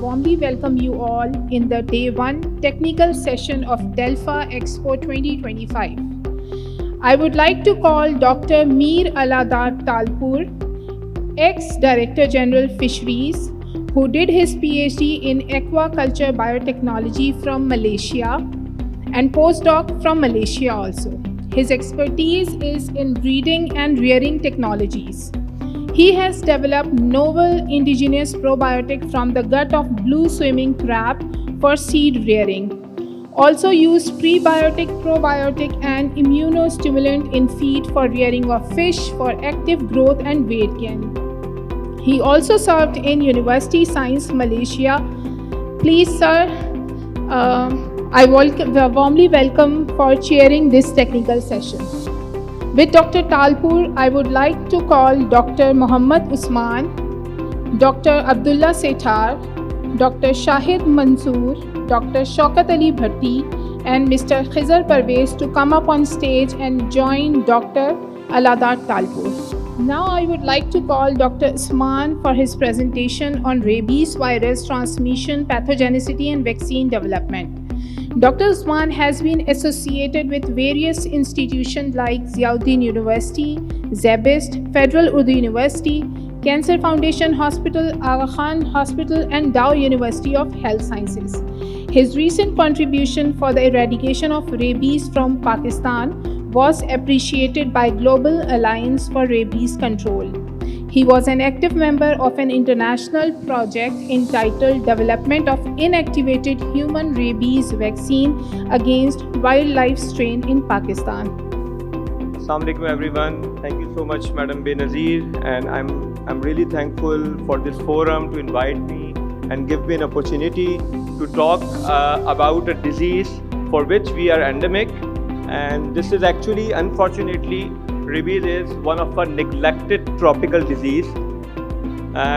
warmly welcome you all in the Day 1 technical session of Delpha Expo 2025. I would like to call Dr. Mir Aladar Talpur, ex-Director General Fisheries, who did his PhD in aquaculture biotechnology from Malaysia and postdoc from Malaysia also. His expertise is in breeding and rearing technologies. He has developed novel indigenous probiotic from the gut of blue swimming crab for seed rearing. Also used prebiotic, probiotic and immunostimulant in feed for rearing of fish for active growth and weight gain. He also served in University Science Malaysia. Please sir, I warmly welcome for chairing this technical session. With Dr. Talpur, I would like to call Dr. Muhammad Usman, Dr. Abdullah Sethar, Dr. Shahid Mansoor, Dr. Shaukat Ali Bhatti, and Mr. Khizar Parvez to come up on stage and join Dr. Aladar Talpur. Now I would like to call Dr. Usman for his presentation on rabies virus transmission, pathogenicity, and vaccine development. Dr. Usman has been associated with various institutions like Ziauddin University, Zebist, Federal Urdu University, Cancer Foundation Hospital, Aga Khan Hospital, and Dow University of Health Sciences. His recent contribution for the eradication of rabies from Pakistan was appreciated by Global Alliance for Rabies Control. He was an active member of an international project entitled Development of Inactivated Human Rabies Vaccine Against Wildlife Strain in Pakistan. Assalamu alaikum everyone. Thank you so much Madam Benazir, and I'm really thankful for this forum to invite me and give me an opportunity to talk about a disease for which we are endemic, and this is actually, unfortunately, rabies is one of a neglected tropical disease,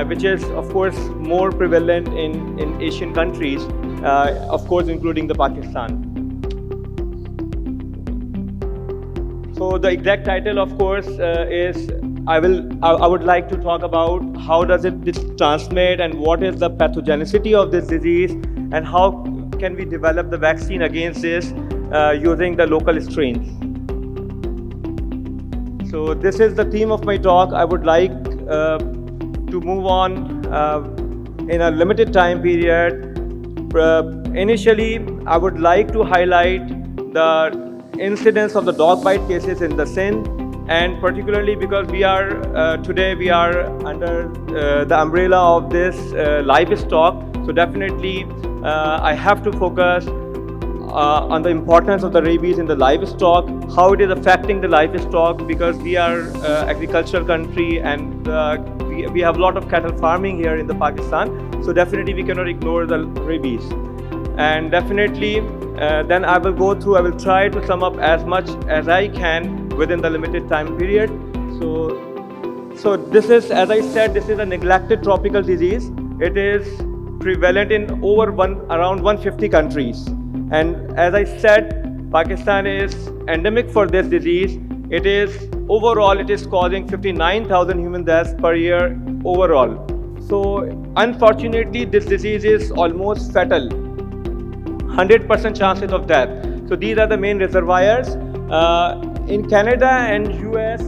which is of course more prevalent in Asian countries, of course including the Pakistan. So the exact title of course is I would like to talk about how does it transmit and what is the pathogenicity of this disease and how can we develop the vaccine against this using the local strains. So this is the theme of my talk. I would like to move on in a limited time period. Initially, I would like to highlight the incidence of the dog bite cases in the Sindh, and particularly because today we are under the umbrella of this livestock. So definitely I have to focus on the importance of the rabies in the livestock, how it is affecting the livestock, because we are agricultural country and we have a lot of cattle farming here in the Pakistan. So definitely we cannot ignore the rabies. And definitely then I will try to sum up as much as I can within the limited time period. So this is, as I said, this is a neglected tropical disease. It is prevalent in around 150 countries. And as I said, Pakistan is endemic for this disease. It is causing 59,000 human deaths per year overall. So unfortunately, this disease is almost fatal. 100% chances of death. So these are the main reservoirs. In Canada and US,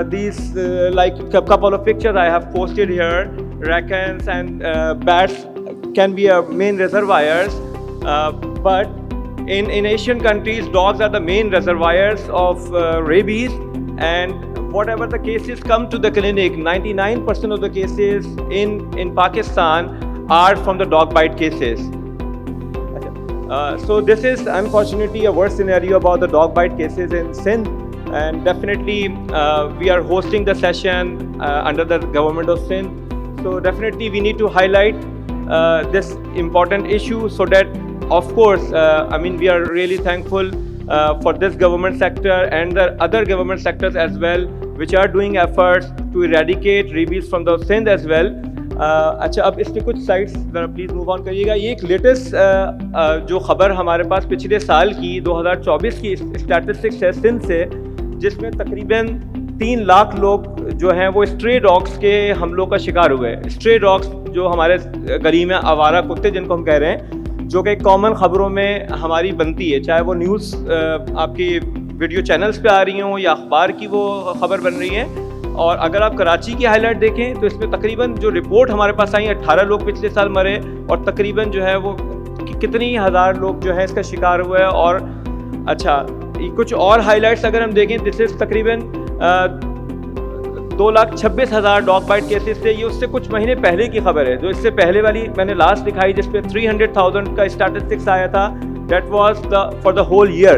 these like a couple of pictures I have posted here, raccoons and bats can be main reservoirs. But in Asian countries, dogs are the main reservoirs of rabies, and whatever the cases come to the clinic, 99% of the cases in Pakistan are from the dog bite cases. So this is unfortunately a worse scenario about the dog bite cases in Sindh, and definitely we are hosting the session under the government of Sindh. So definitely we need to highlight this important issue so that, of course, we are really thankful for this government sector and the other government sectors as well, which are doing efforts to eradicate rabies from the Sindh as well. अच्छा, अब इसके कुछ sites ज़रा please move on करिएगा। ये एक latest जो खबर हमारे पास पिछले साल की 2024 की स्टैटिस्टिक्स है सिंध से, जिसमें तकरीबन 3 लाख लोग जो हैं वो स्ट्रे डॉग्स के हमलों का शिकार हुए। स्ट्रे डॉग्स जो हमारे गली में आवारा कुत्ते जिनको हम कह रहे हैं, जो कि कॉमन ख़बरों में हमारी बनती है, चाहे वो न्यूज़ आपकी वीडियो चैनल्स पे आ रही हों या अखबार की वो ख़बर बन रही है। और अगर आप कराची की हाईलाइट देखें तो इसमें तकरीबन जो रिपोर्ट हमारे पास आई, 18 लोग पिछले साल मरे और तकरीबन जो है वो कितनी हज़ार लोग जो है इसका शिकार हुए हैं। और अच्छा, कुछ और हाईलाइट्स अगर हम देखें, दिस इज़ तकरीबन 2,26,000 डॉग बाइट केसेस थे। ये उससे कुछ महीने पहले की खबर है। जो इससे पहले वाली मैंने लास्ट दिखाई जिस पे 300,000 का स्टैटिस्टिक्स आया था, that was for the whole year.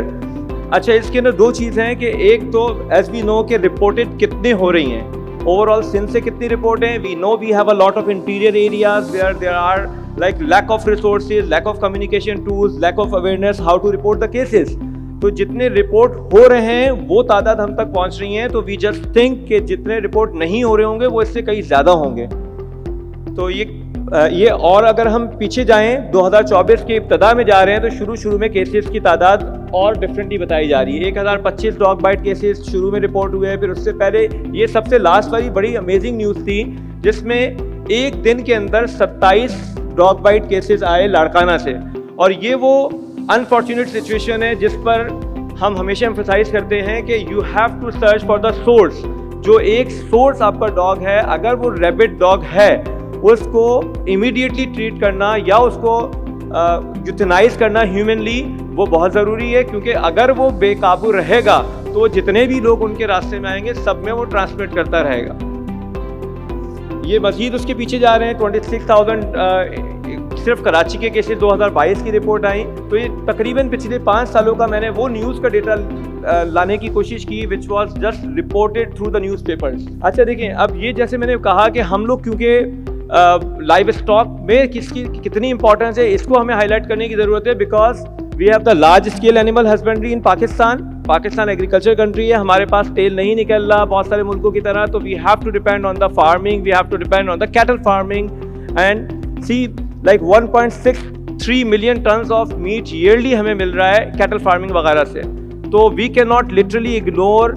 अच्छा, इसके अंदर दो चीज़ हैं कि एक तो एज वी नो के रिपोर्टेड कितने हो रही हैं, ओवरऑल सिंध से कितनी रिपोर्ट हैं। We know we have a lot of interior areas where there are like lack of resources, lack of communication tools, lack of awareness how to report the cases. तो जितने report हो रहे हैं वो तादाद हम तक पहुंच रही हैं, तो वी जस्ट थिंक कि जितने रिपोर्ट नहीं हो रहे होंगे वो इससे कहीं ज़्यादा होंगे। तो ये और अगर हम पीछे जाएं 2024 के इब्तदा में जा रहे हैं तो शुरू में केसेस की तादाद और डिफरेंटली बताई जा रही है। 1025 डॉग बाइट केसेस शुरू में रिपोर्ट हुए हैं। फिर उससे पहले ये सबसे लास्ट वाली बड़ी अमेजिंग न्यूज़ थी जिसमें एक दिन के अंदर 27 डॉग बाइट केसेस आए लाड़काना से। और ये वो अनफॉर्चुनेट सिचुएशन है जिस पर हम हमेशा एम्फसाइज करते हैं कि you have to search for the source. जो एक सोर्स आपका डॉग है, अगर वो रैबिट डॉग है, उसको इमीडिएटली ट्रीट करना या उसको यूथनाइज करना ह्यूमनली वो बहुत ज़रूरी है, क्योंकि अगर वो बेकाबू रहेगा तो जितने भी लोग उनके रास्ते में आएंगे सब में वो ट्रांसमिट करता रहेगा। ये मजीद उसके पीछे जा रहे हैं। 26,000 सिर्फ कराची के केसेस 2022 की रिपोर्ट आई। तो ये तकरीबन पिछले 5 सालों का मैंने वो न्यूज़ का डेटा लाने की कोशिश की which was just reported through the newspapers. अच्छा देखिए, अब ये जैसे मैंने कहा कि हम लोग क्योंकि लाइव स्टॉक में किसकी कितनी इंपॉर्टेंस है इसको हमें हाईलाइट करने की ज़रूरत है, because we have the large scale animal husbandry in Pakistan agriculture country है। हमारे पास तेल नहीं निकल रहा बहुत सारे मुल्कों की तरह, तो we have to depend on the farming, we have to depend on the cattle farming and see like 1.63 million tons of meat yearly हमें मिल रहा है कैटल फार्मिंग वगैरह से। तो we can not literally ignore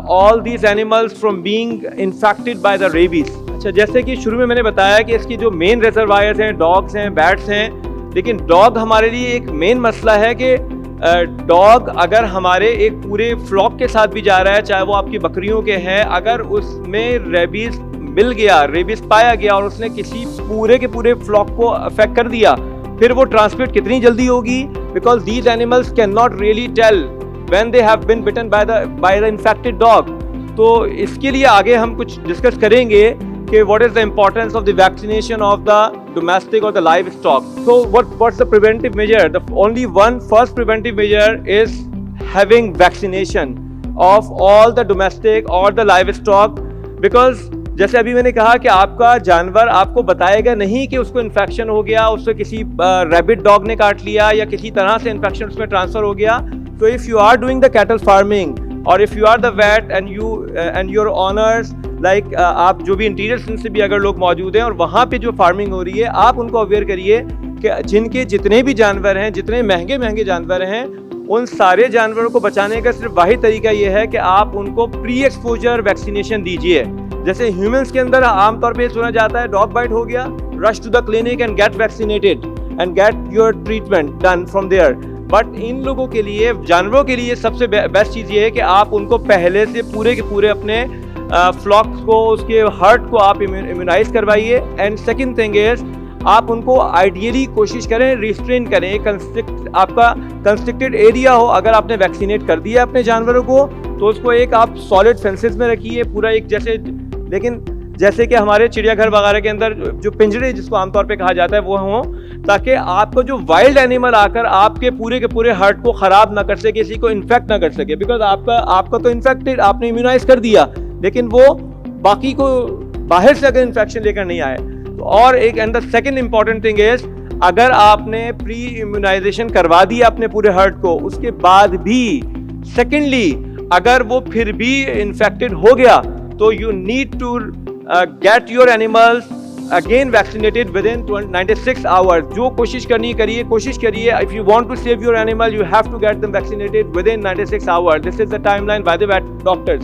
all these animals from being infected by the rabies. अच्छा, जैसे कि शुरू में मैंने बताया कि इसकी जो मेन रिजर्वायर्स हैं डॉग्स हैं, बैट्स हैं, लेकिन डॉग हमारे लिए एक मेन मसला है कि डॉग अगर हमारे एक पूरे फ्लॉक के साथ भी जा रहा है, चाहे वो आपकी बकरियों के हैं, अगर उसमें रेबीज मिल गया, रेबीज पाया गया और उसने किसी पूरे के पूरे फ्लॉक को अफेक्ट कर दिया, फिर वो ट्रांसमिट कितनी जल्दी होगी, because these animals can not really tell when they have been bitten by the infected dog. तो इसके लिए आगे हम कुछ डिस्कस करेंगे कि what is the importance of the vaccination of the domestic or the livestock. So what's the preventive measure? The only one first preventive measure is having vaccination of all the domestic or the livestock, because जैसे अभी मैंने कहा कि आपका जानवर आपको बताएगा नहीं कि उसको इन्फेक्शन हो गया, उससे किसी रैबिट डॉग ने काट लिया या किसी तरह से इन्फेक्शन उसमें ट्रांसफर हो गया। तो if you are doing the cattle farming और if you are the vet and your owners like आप जो भी इंटीरियर सिंध से भी अगर लोग मौजूद हैं और वहाँ पे जो फार्मिंग हो रही है, आप उनको अवेयर करिए कि जिनके जितने भी जानवर हैं, जितने महंगे जानवर हैं, उन सारे जानवरों को बचाने का सिर्फ वाहिद तरीका ये है कि आप उनको प्री एक्सपोजर वैक्सीनेशन दीजिए। जैसे ह्यूमंस के अंदर आमतौर पे सुना जाता है डॉग बाइट हो गया, rush to the clinic and get vaccinated and get your treatment done from there. But इन लोगों के लिए, जानवरों के लिए सबसे बेस्ट चीज़ ये है कि आप उनको पहले से पूरे के पूरे अपने फ्लॉक्स को, उसके हर्ट को आप इम्यूनाइज करवाइए। एंड सेकंड थिंग इज आप उनको आइडियली कोशिश करें रिस्ट्रेन करें। आपका कंस्ट्रिक्टेड एरिया हो, अगर आपने वैक्सीनेट कर दिया अपने जानवरों को तो उसको एक आप सॉलिड फेंसेस में रखिए, पूरा एक जैसे, लेकिन जैसे कि हमारे चिड़ियाघर वगैरह के अंदर जो पिंजरे जिसको आमतौर पे कहा जाता है वो हों, ताकि आपको जो वाइल्ड एनिमल आकर आपके पूरे के पूरे हर्ट को ख़राब ना कर सके, किसी को इन्फेक्ट ना कर सके। बिकॉज आपका तो इन्फेक्टेड, आपने इम्यूनाइज कर दिया, लेकिन वो बाकी को बाहर से अगर इन्फेक्शन लेकर नहीं आए तो। और एक and the second important thing is, अगर आपने प्री इम्यूनाइजेशन करवा दिया अपने पूरे हर्ट को, उसके बाद भी सेकेंडली अगर वो फिर भी इन्फेक्टेड हो गया तो you need to get your animals again vaccinated within 96 hours. जो कोशिश करिए if you want to save your animal you have to get them vaccinated within 96 hours. This is the timeline by the vet doctors.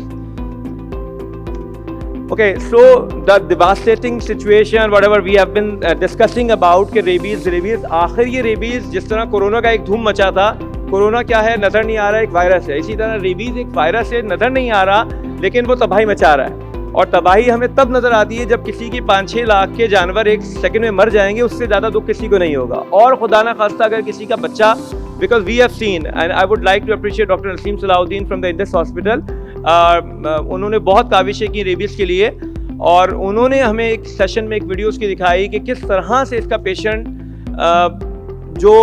Okay, so the devastating situation, whatever we have been discussing about कि rabies आखिर ये rabies जिस तरह corona का एक धूम मचा था, कोरोना क्या है नज़र नहीं आ रहा, एक वायरस है, इसी तरह रेबीज एक वायरस है, नज़र नहीं आ रहा लेकिन वो तबाही मचा रहा है। और तबाही हमें तब नज़र आती है जब किसी की 5-6 लाख के जानवर एक सेकंड में मर जाएंगे, उससे ज़्यादा दुख किसी को नहीं होगा। और खुदा ना खास्ता अगर किसी का बच्चा, because we have seen and I would like to appreciate doctor Naseem Salahuddin from the Indus hospital, उन्होंने बहुत काविशें की रेबीज़ के लिए और उन्होंने हमें एक सेशन में एक वीडियो उसकी दिखाई कि किस तरह से इसका पेशेंट जो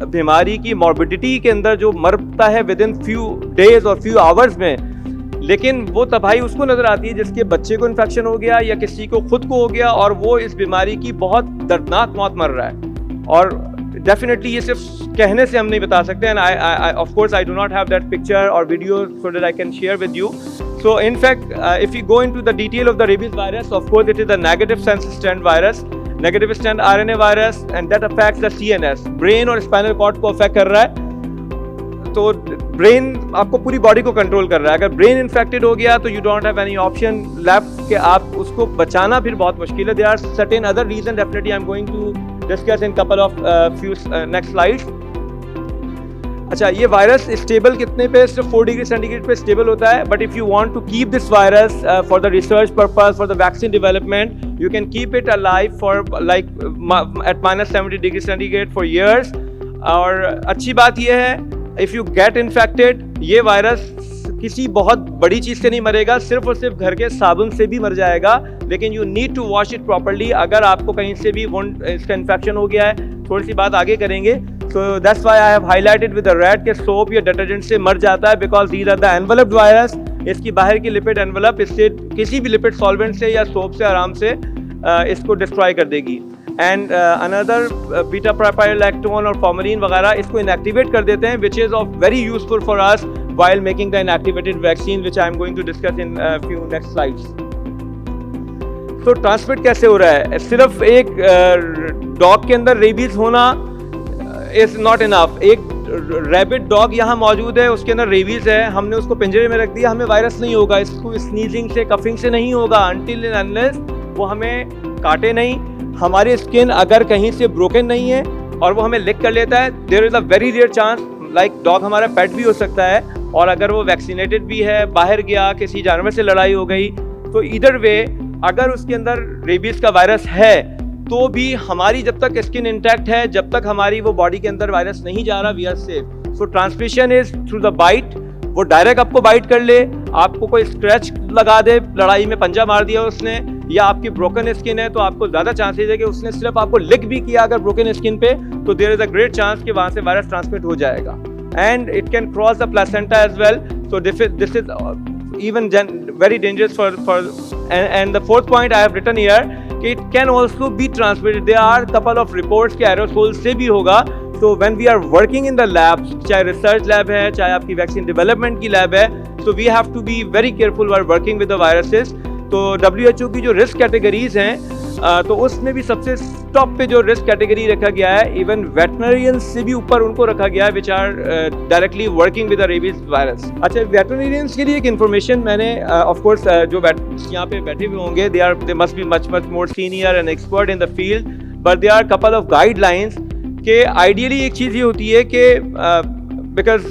बीमारी की मॉर्बिडिटी के अंदर जो मरता है विद इन फ्यू डेज और फ्यू आवर्स में, लेकिन वो तबाही उसको नज़र आती है जिसके बच्चे को इन्फेक्शन हो गया या किसी को खुद को हो गया और वो इस बीमारी की बहुत दर्दनाक मौत मर रहा है। और डेफिनेटली ये सिर्फ कहने से हम नहीं बता सकते and I of course I do not have that picture और video so that I can share with you. So in fact, if you go into the detail of the rabies virus, of course it is a negative sense strand virus, negative strand RNA virus, and that affects the CNS, brain और spinal cord को affect कर रहा है। तो brain आपको पूरी body को control कर रहा है। अगर brain infected हो गया तो you don't have any option left कि आप उसको बचाना फिर बहुत मुश्किल है। There are certain other reasons definitely I'm going to discuss in couple of few next slides। अच्छा, ये वायरस स्टेबल कितने पे? सिर्फ 4 डिग्री सेंटीग्रेड पे स्टेबल होता है, but if you want to keep this virus for the research purpose, for the vaccine development, you can keep it alive for like at -70 degree centigrade for years. और अच्छी बात ये है, if you get infected, ये virus किसी बहुत बड़ी चीज़ से नहीं मरेगा, सिर्फ और सिर्फ घर के साबुन से भी मर जाएगा, लेकिन you need to wash it properly. अगर आपको कहीं से भी इसका इन्फेक्शन हो गया है, थोड़ी सी बात आगे करेंगे, so that's why I have highlighted with the red के सोप या डिटर्जेंट से मर जाता है, because these are the enveloped virus। इसकी बाहर की लिपिड एनवलप इससे किसी भी लिपिड सॉल्वेंट से या सोप से आराम से इसको डिस्ट्रॉय कर देगी। एंड अनदर बीटा प्रोपाइलैक्टोन और फॉर्मलिन वगैरह इसको इनएक्टिवेट कर देते हैं, which is of very useful for us while making the inactivated vaccine, which I am going to discuss in few next slides। तो ट्रांसमिट कैसे हो रहा है? सिर्फ एक डॉग के अंदर रेबीज होना इज नॉट इनफ। एक रैबिट डॉग यहाँ मौजूद है, उसके अंदर रेबीज है, हमने उसको पिंजरे में रख दिया, हमें वायरस नहीं होगा, इसको स्नीजिंग से कफिंग से नहीं होगा, अनटिल एंड अनलेस वो हमें काटे नहीं। हमारी स्किन अगर कहीं से ब्रोकन नहीं है और वो हमें लिक कर लेता है, there is a very rare chance, like dog हमारा पेट भी हो सकता है, और अगर वो वैक्सीनेटेड भी है, बाहर गया, किसी जानवर से लड़ाई हो गई, तो इधर वे अगर उसके अंदर रेबीज का वायरस है तो भी हमारी जब तक स्किन इंटैक्ट है, जब तक हमारी वो बॉडी के अंदर वायरस नहीं जा रहा, we are safe. So transmission is through the bite. वो डायरेक्ट आपको बाइट कर ले, आपको कोई स्क्रैच लगा दे, लड़ाई में पंजा मार दिया उसने, या आपकी ब्रोकन स्किन है तो आपको ज़्यादा चांसेस है कि उसने सिर्फ आपको लिक भी किया अगर ब्रोकन स्किन पे, तो there is a great chance कि वहाँ से वायरस ट्रांसमिट हो जाएगा। And it can cross the placenta as well, so this is even very dangerous for and the fourth point I have written here, it can also be transmitted. There are couple of reports कि aerosol से भी होगा। So when we are working in the labs, चाहे research lab है, चाहे आपकी vaccine development की lab है, so we have to be very careful while working with the viruses। तो WHO की जो risk categories हैं, तो उसमें भी सबसे टॉप पे जो रिस्क कैटेगरी रखा गया है, इवन वेटनरियंस से भी ऊपर उनको रखा गया है, which are directly working with the rabies virus. अच्छा, वेटनरियंस के लिए एक इन्फॉर्मेशन मैंने ऑफ कोर्स जो यहाँ पे बैठे हुए होंगे, they must be much more senior and expert in the field, but they are couple of guidelines के आइडियली एक चीज़ ये होती है कि because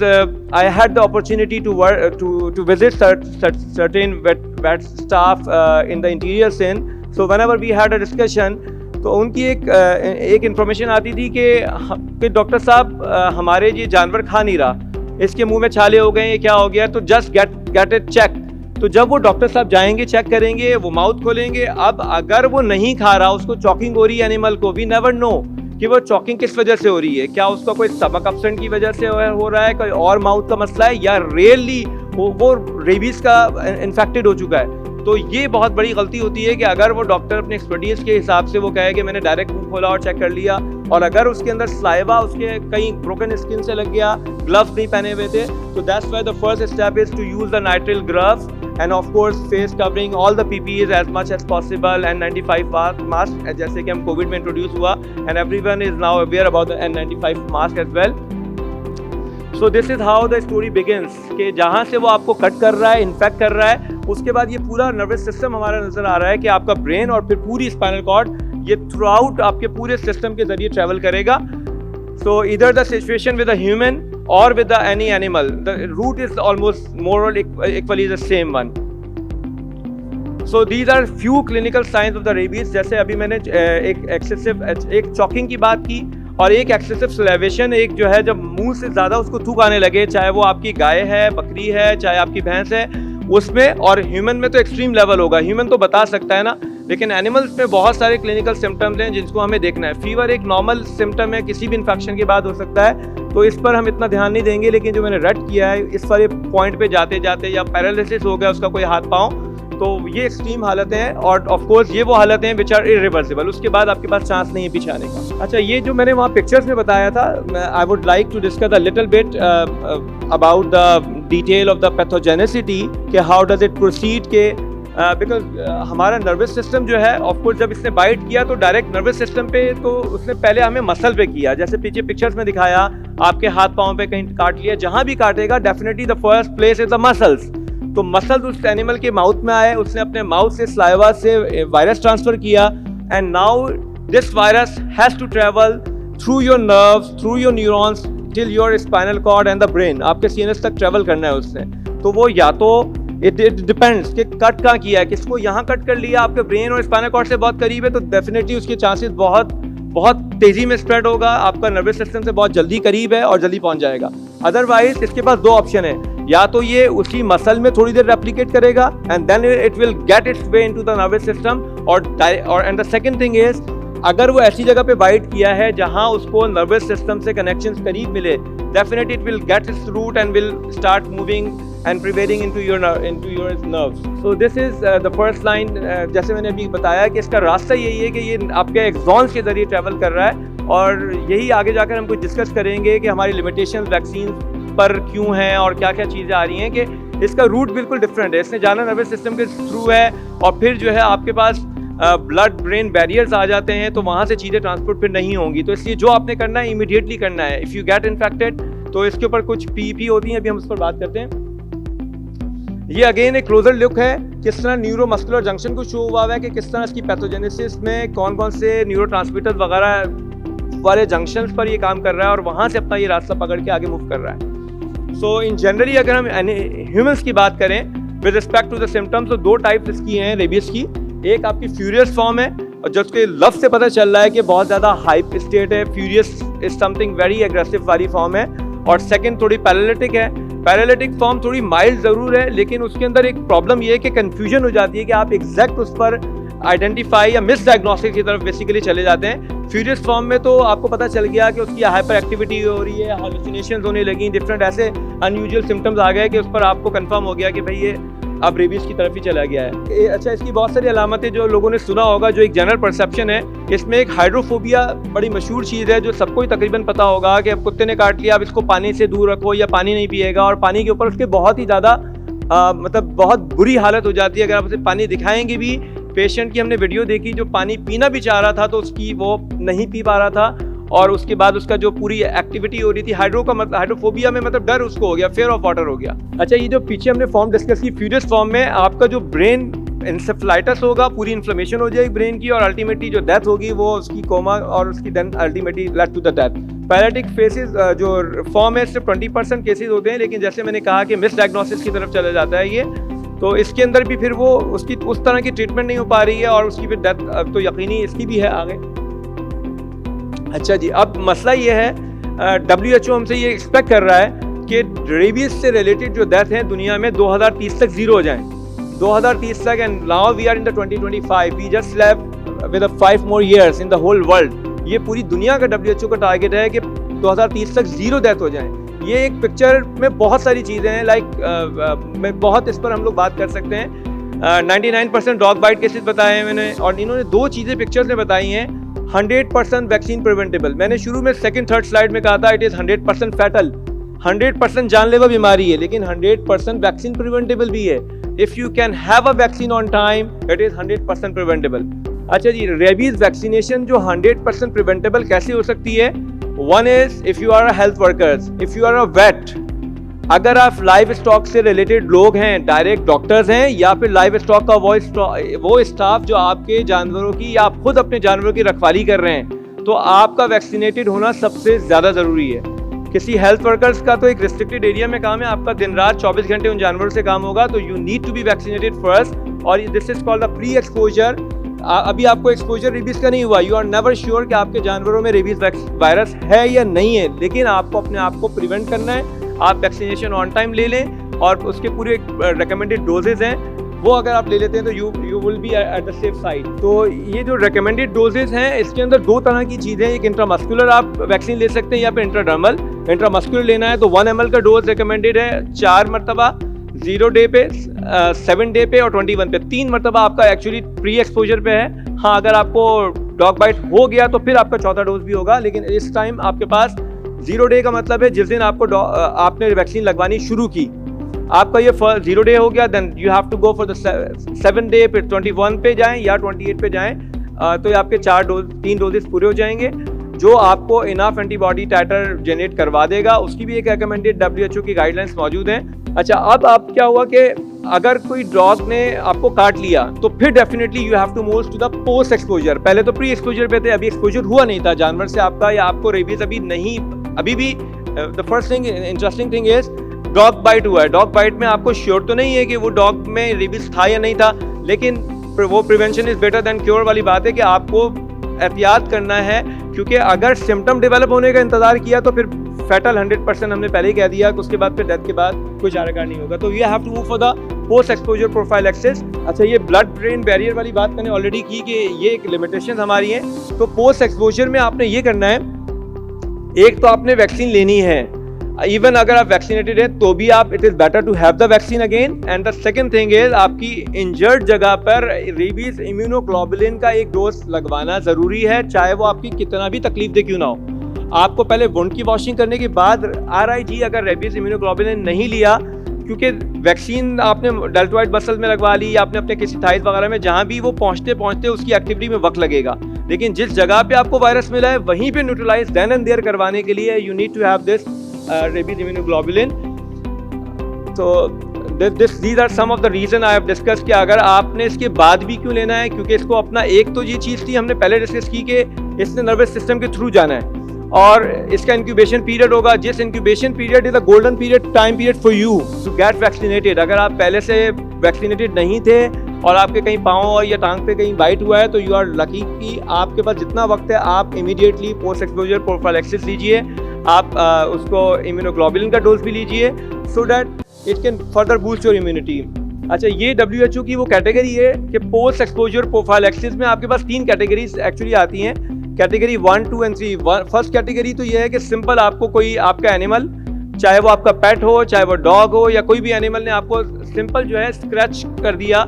I had the opportunity to work to visit certain vet staff in the interior scene। So whenever we had a discussion, तो उनकी एक इन्फॉर्मेशन आती थी कि डॉक्टर साहब हमारे ये जानवर खा नहीं रहा, इसके मुंह में छाले हो गए, ये क्या हो गया, तो जस्ट गेट इट चेक। तो जब वो डॉक्टर साहब जाएंगे, चेक करेंगे, वो माउथ खोलेंगे, अब अगर वो नहीं खा रहा, उसको चॉकिंग हो रही है एनिमल को, वी नेवर नो कि वो चॉकिंग किस वजह से हो रही है, क्या उसका कोई स्टमक अपसेंट की वजह से हो रहा है, कोई और माउथ का मसला है, या रियली वो रेबीज का इन्फेक्टेड हो चुका है। तो ये बहुत बड़ी गलती होती है कि अगर वो डॉक्टर अपने एक्सपर्टीज के हिसाब से वो कहे कि मैंने डायरेक्ट मुंह खोला और चेक कर लिया, और अगर उसके अंदर स्लाइवा उसके कहीं ब्रोकन स्किन से लग गया, ग्लव्स नहीं पहने हुए थे, तो that's why the first step is to use the nitrile gloves and of course face covering, all the PPEs as much as possible, and N95 mask, जैसे कि हम कोविड में इंट्रोड्यूस हुआ, and everyone is now aware about the N95 mask as well. So this is how the story begins कि जहाँ से वो आपको कट कर रहा है, इन्फेक्ट कर रहा है, उसके बाद ये पूरा नर्वस सिस्टम हमारा नजर आ रहा है कि आपका ब्रेन और फिर पूरी स्पाइनल कॉर्ड ये थ्रू आउट आपके पूरे सिस्टम के जरिए ट्रेवल करेगा. सो इधर the situation with the human or with the any animal, the root is almost more or equally the same one. So these are few clinical signs of the rabies. जैसे अभी मैंने एक choking की बात की और एक एक्सेसिव सलेवेशन, एक जो है जब मुंह से ज़्यादा उसको थूक आने लगे, चाहे वो आपकी गाय है, बकरी है, चाहे आपकी भैंस है, उसमें. और ह्यूमन में तो एक्सट्रीम लेवल होगा, ह्यूमन तो बता सकता है ना, लेकिन एनिमल्स में बहुत सारे क्लिनिकल सिम्टम्स हैं जिनको हमें देखना है. फीवर एक नॉर्मल सिम्टम है, किसी भी इन्फेक्शन के बाद हो सकता है, तो इस पर हम इतना ध्यान नहीं देंगे. लेकिन जो मैंने रेड किया है इस पर पॉइंट पे जाते जाते या पैरालिसिस हो गया उसका कोई हाथ पाँव, तो ये एक्सट्रीम हालतें हैं. और ऑफ कोर्स ये वो हालतें हैं विच आर इरिवर्सिबल, उसके बाद आपके पास चांस नहीं है पीछे आने का. अच्छा, ये जो मैंने वहाँ पिक्चर्स में बताया था, I would like to discuss a little bit about the detail of the pathogenicity कि हाउ डज इट प्रोसीड के बिकॉज हमारा नर्वस सिस्टम जो है ऑफ कोर्स जब इसने बाइट किया तो डायरेक्ट नर्वस सिस्टम पे, तो उसने पहले हमें मसल पे किया. जैसे पीछे पिक्चर्स में दिखाया, आपके हाथ पाँव पे कहीं काट लिया, जहाँ भी काटेगा definitely the first place is the muscles. तो मसल्स उस एनिमल के माउथ में आए, उसने अपने माउथ से स्लाइवा से वायरस ट्रांसफर किया, and now this virus has to travel through your nerves, through your neurons till your spinal cord and the brain. आपके सीएनएस तक ट्रेवल करना है उसने. तो वो या तो इट डिपेंड्स कि कट कहाँ किया है, किसको यहाँ कट कर लिया, आपके ब्रेन और स्पाइनल कॉर्ड से बहुत करीब है तो डेफिनेटली उसके चांसेस बहुत तेजी में स्प्रेड होगा, आपका नर्वस सिस्टम से बहुत जल्दी करीब है और जल्दी पहुंच जाएगा. अदरवाइज इसके पास दो ऑप्शन है, या तो ये उसी मसल में थोड़ी देर रेप्लिकेट करेगा and then it will get its way into the nervous system, और and the second thing is अगर वो ऐसी जगह पे बाइट किया है जहां उसको नर्वस सिस्टम से कनेक्शंस करीब मिले, definitely it will get its route and will start moving and prevading into your nerves. So this is the first line. जैसे मैंने अभी बताया कि इसका रास्ता यही है कि ये आपके एक्सॉन्स के जरिए ट्रैवल कर रहा है, और यही आगे जाकर हम कुछ डिस्कस करेंगे कि हमारी लिमिटेशंस वैक्सीन पर क्यों हैं और क्या क्या चीज़ें आ रही हैं. कि इसका रूट बिल्कुल डिफरेंट है, इसने जाना नर्वस सिस्टम के थ्रू है, और फिर जो है आपके पास ब्लड ब्रेन बैरियर्स आ जाते हैं, तो वहाँ से चीज़ें ट्रांसपोर्ट फिर नहीं होंगी. तो इसलिए जो आपने करना है इमीडिएटली करना है. इफ़ यू गेट इन्फेक्टेड तो इसके ऊपर कुछ पीपी होती हैं, अभी हम उस पर बात करते हैं. ये अगेन एक क्लोजर लुक है, किस तरह न्यूरोमस्कुलर जंक्शन को शो हुआ है कि किस तरह इसकी पैथोजेनेसिस में कौन कौन से न्यूरोट्रांसमीटर्स वगैरह वाले जंक्शंस पर ये काम कर रहा है, और वहाँ से अपना ये रास्ता पकड़ के आगे मूव कर रहा है. सो इन जनरली अगर हम ह्यूमंस की बात करें with respect to the symptoms, तो दो टाइप्स इसकी हैं रेबीज की. एक आपकी फ्यूरियस फॉर्म है, और जो उसके लफ्ज़ से पता चल रहा है कि बहुत ज़्यादा हाइप स्टेट है, furious is something very aggressive वाली फॉर्म है. और सेकेंड थोड़ी पैरालिटिक है. पैरालिटिक फॉर्म थोड़ी माइल्ड ज़रूर है, लेकिन उसके अंदर एक प्रॉब्लम ये है कि कन्फ्यूजन हो जाती है कि आप एग्जैक्ट उस पर आइडेंटिफाई या मिस डायग्नोस्टिक की तरफ बेसिकली चले जाते हैं. फ्यूरियस फॉर्म में तो आपको पता चल गया कि उसकी हाइपर एक्टिविटी हो रही है, हालुसिनेशंस होने लगी, डिफरेंट ऐसे अनयूजुअल सिम्टम्स आ गए कि उस पर आपको कंफर्म हो गया कि भाई ये अब रेबीज की तरफ ही चला गया है. अच्छा, इसकी बहुत सारी अलामतें जो लोगों ने सुना होगा, जो एक जनरल परसेप्शन है, इसमें एक हाइड्रोफोबिया बड़ी मशहूर चीज़ है जो सबको ही तकरीबन पता होगा कि अब कुत्ते ने काट लिया, अब इसको पानी से दूर रखो, या पानी नहीं पिएगा, और पानी के ऊपर उसके बहुत ही ज़्यादा मतलब बहुत बुरी हालत हो जाती है. अगर आप उसे पानी दिखाएंगे भी, पेशेंट की हमने वीडियो देखी जो पानी पीना भी चाह रहा था तो उसकी वो नहीं पी पा रहा था, और उसके बाद उसका जो पूरी एक्टिविटी हो रही थी, हाइड्रोफोबिया में मतलब डर उसको हो गया, फेयर ऑफ वाटर हो गया. अच्छा, ये जो पीछे हमने फॉर्म डिस्कस की फ्यूरियस फॉर्म में, आपका जो ब्रेन इंसेफ्लाइटिस होगा, पूरी इन्फ्लेमेशन हो जाएगी ब्रेन की, और अल्टीमेटली जो डेथ होगी वो उसकी कोमा, और उसकी then ultimately lead to the death. Paralytic phases जो फॉर्म है सिर्फ 20% केसेस होते हैं, लेकिन जैसे मैंने कहा कि मिस डायग्नोसिस की तरफ चला जाता है ये, तो इसके अंदर भी फिर वो उसकी उस तरह की ट्रीटमेंट नहीं हो पा रही है, और उसकी फिर डेथ तो यकीनी इसकी भी है आगे. अच्छा जी, अब मसला ये है, WHO हमसे ये एक्सपेक्ट कर रहा है कि रेबीज से रिलेटेड जो डेथ हैं दुनिया में 2030 तक जीरो हो जाएं. 2030 तक, and now we are in the 2025, we just left with 5 more years in the whole world. ये पूरी दुनिया का WHO का टारगेट है कि 2030 तक जीरो डेथ हो जाएं. ये एक पिक्चर में बहुत सारी चीज़ें हैं, लाइक बहुत इस पर हम लोग बात कर सकते हैं. 99% डॉग बाइट केसेस बताए हैं मैंने, और इन्होंने दो चीज़ें पिक्चर्स में बताई हैं. 100% वैक्सीन प्रिवेंटेबल. मैंने शुरू में सेकंड थर्ड स्लाइड में कहा था इट इज़ 100% फैटल, 100% जानलेवा बीमारी है, लेकिन 100% वैक्सीन प्रिवेंटेबल भी है. If you can have a vaccine on time, it is 100% preventable. अच्छा जी, रेबीज वैक्सीनेशन जो 100% प्रिवेंटेबल कैसे हो सकती है? One is if you are a health workers, if you are a vet, अगर आप लाइव स्टॉक से रिलेटेड लोग हैं, डायरेक्ट डॉक्टर्स हैं, या फिर लाइव स्टॉक का वो स्टाफ जो आपके जानवरों की या आप खुद अपने जानवरों की रखवाली कर रहे हैं, तो आपका वैक्सीनेटेड होना सबसे ज़्यादा ज़रूरी है। किसी हेल्थ वर्कर्स का तो एक रिस्ट्रिक्टेड एरिया में काम है, आपका दिन रात 24 घंटे उन जानवरों से काम होगा, तो you need to be vaccinated first. और this is called the pre exposure. अभी आपको एक्सपोजर रेबीज का नहीं हुआ, यू आर नेवर श्योर कि आपके जानवरों में रेबीज वायरस है या नहीं है, लेकिन आपको अपने आप को प्रिवेंट करना है। आप वैक्सीनेशन ऑन टाइम ले लें और उसके पूरे रिकमेंडेड डोजेज हैं वो अगर आप ले लेते हैं तो you will be at the safe side. तो ये जो रिकमेंडेड डोजेज हैं इसके अंदर दो तरह की चीज़ें, एक इंट्रामस्कुलर आप वैक्सीन ले सकते हैं या फिर इंट्राडर्मल। इंट्रामस्कुलर लेना है तो 1 ml का डोज रिकमेंडेड है 4 मरतबा, 0 डे पे, 7 डे पे और 21 पे। 3 मरतबा आपका एक्चुअली प्री एक्सपोजर पे है। हाँ, अगर आपको डॉग बाइट हो गया तो फिर आपका चौथा डोज भी होगा, लेकिन इस टाइम आपके पास 0 डे का मतलब है जिस दिन आपने वैक्सीन लगवानी शुरू की, आपका ये 0 डे हो गया, then you have to go for the 7 day, फिर 21 पे जाएं या 28 पे जाएं, तो ये आपके 3 डोजेस पूरे हो जाएंगे, जो आपको इनफ एंटीबॉडी टाइटर जनरेट करवा देगा। उसकी भी एक रिकमेंडेड WHO की गाइडलाइंस मौजूद हैं। अच्छा, अब आप क्या हुआ कि अगर कोई डॉग ने आपको काट लिया तो फिर definitely you have to move to the post exposure. पहले तो प्री एक्सपोजर पे थे, अभी एक्सपोजर हुआ नहीं था जानवर से आपका, या आपको रेबीज अभी भी the first thing interesting thing is dog bite हुआ है। डॉग बाइट में आपको श्योर तो नहीं है कि वो डॉग में रेबीज था या नहीं था, लेकिन वो prevention is better than cure वाली बात है कि आपको एहतियात करना है, क्योंकि अगर सिम्टम डेवलप होने का इंतजार किया तो फिर फैटल 100% हमने पहले ही कह दिया कि उसके बाद फिर डेथ के बाद कोई चारागार नहीं होगा। तो you have to move for the post exposure prophylaxis. अच्छा, ये ब्लड ब्रेन बैरियर वाली बात मैंने ऑलरेडी की कि ये एक लिमिटेशन हमारी है। तो पोस्ट एक्सपोजर में आपने ये करना है, एक तो आपने वैक्सीन लेनी है, इवन अगर आप वैक्सीनेटेड है तो भी आप it is better to have the vaccine again. And the second thing is आपकी इंजर्ड जगह पर रेबीज इम्यूनोग्लोबुलिन का एक डोज लगवाना जरूरी है, चाहे वो आपकी कितना भी तकलीफ दे क्यों ना हो। आपको पहले वुंड की वॉशिंग करने के बाद RIG अगर रेबीज इम्यूनोग्लोबुलिन नहीं लिया, क्योंकि वैक्सीन आपने डेल्टोइड मसल में लगवा ली या आपने अपने किसी थाइस वगैरह में, जहाँ भी वो पहुँचते उसकी एक्टिविटी में वक्त लगेगा, लेकिन जिस जगह पे आपको वायरस मिला है वहीं पे न्यूट्रलाइज देन एंड देयर करवाने के लिए you need to have this rabies immunoglobulin. तो these are some of the reason I have discussed कि अगर आपने इसके बाद भी क्यों लेना है, क्योंकि इसको अपना एक तो ये चीज़ थी हमने पहले डिस्कस की कि इसने नर्वस सिस्टम के थ्रू जाना है और इसका इंक्यूबेशन पीरियड होगा, जिस incubation period is a golden period time period for you to get vaccinated. अगर आप पहले से वैक्सीनेटेड नहीं थे और आपके कहीं पाँव या टांग पे कहीं बाइट हुआ है तो यू आर लकी कि आपके पास जितना वक्त है आप इमीडिएटली पोस्ट एक्सपोजर प्रोफाइलैक्सिस लीजिए, आप उसको इम्यूनोग्लोबुलिन का डोज भी लीजिए so that it can further boost your immunity. अच्छा, ये WHO की वो कैटेगरी है कि पोस्ट एक्सपोजर प्रोफाइलैक्सिस में आपके पास 3 कैटेगरीज एक्चुअली आती हैं, कैटेगरी 1, 2 एंड 3। फर्स्ट कैटेगरी तो ये है कि सिंपल आपको कोई आपका एनिमल, चाहे वो आपका पेट हो, चाहे वो डॉग हो या कोई भी एनिमल ने आपको सिंपल जो है स्क्रैच कर दिया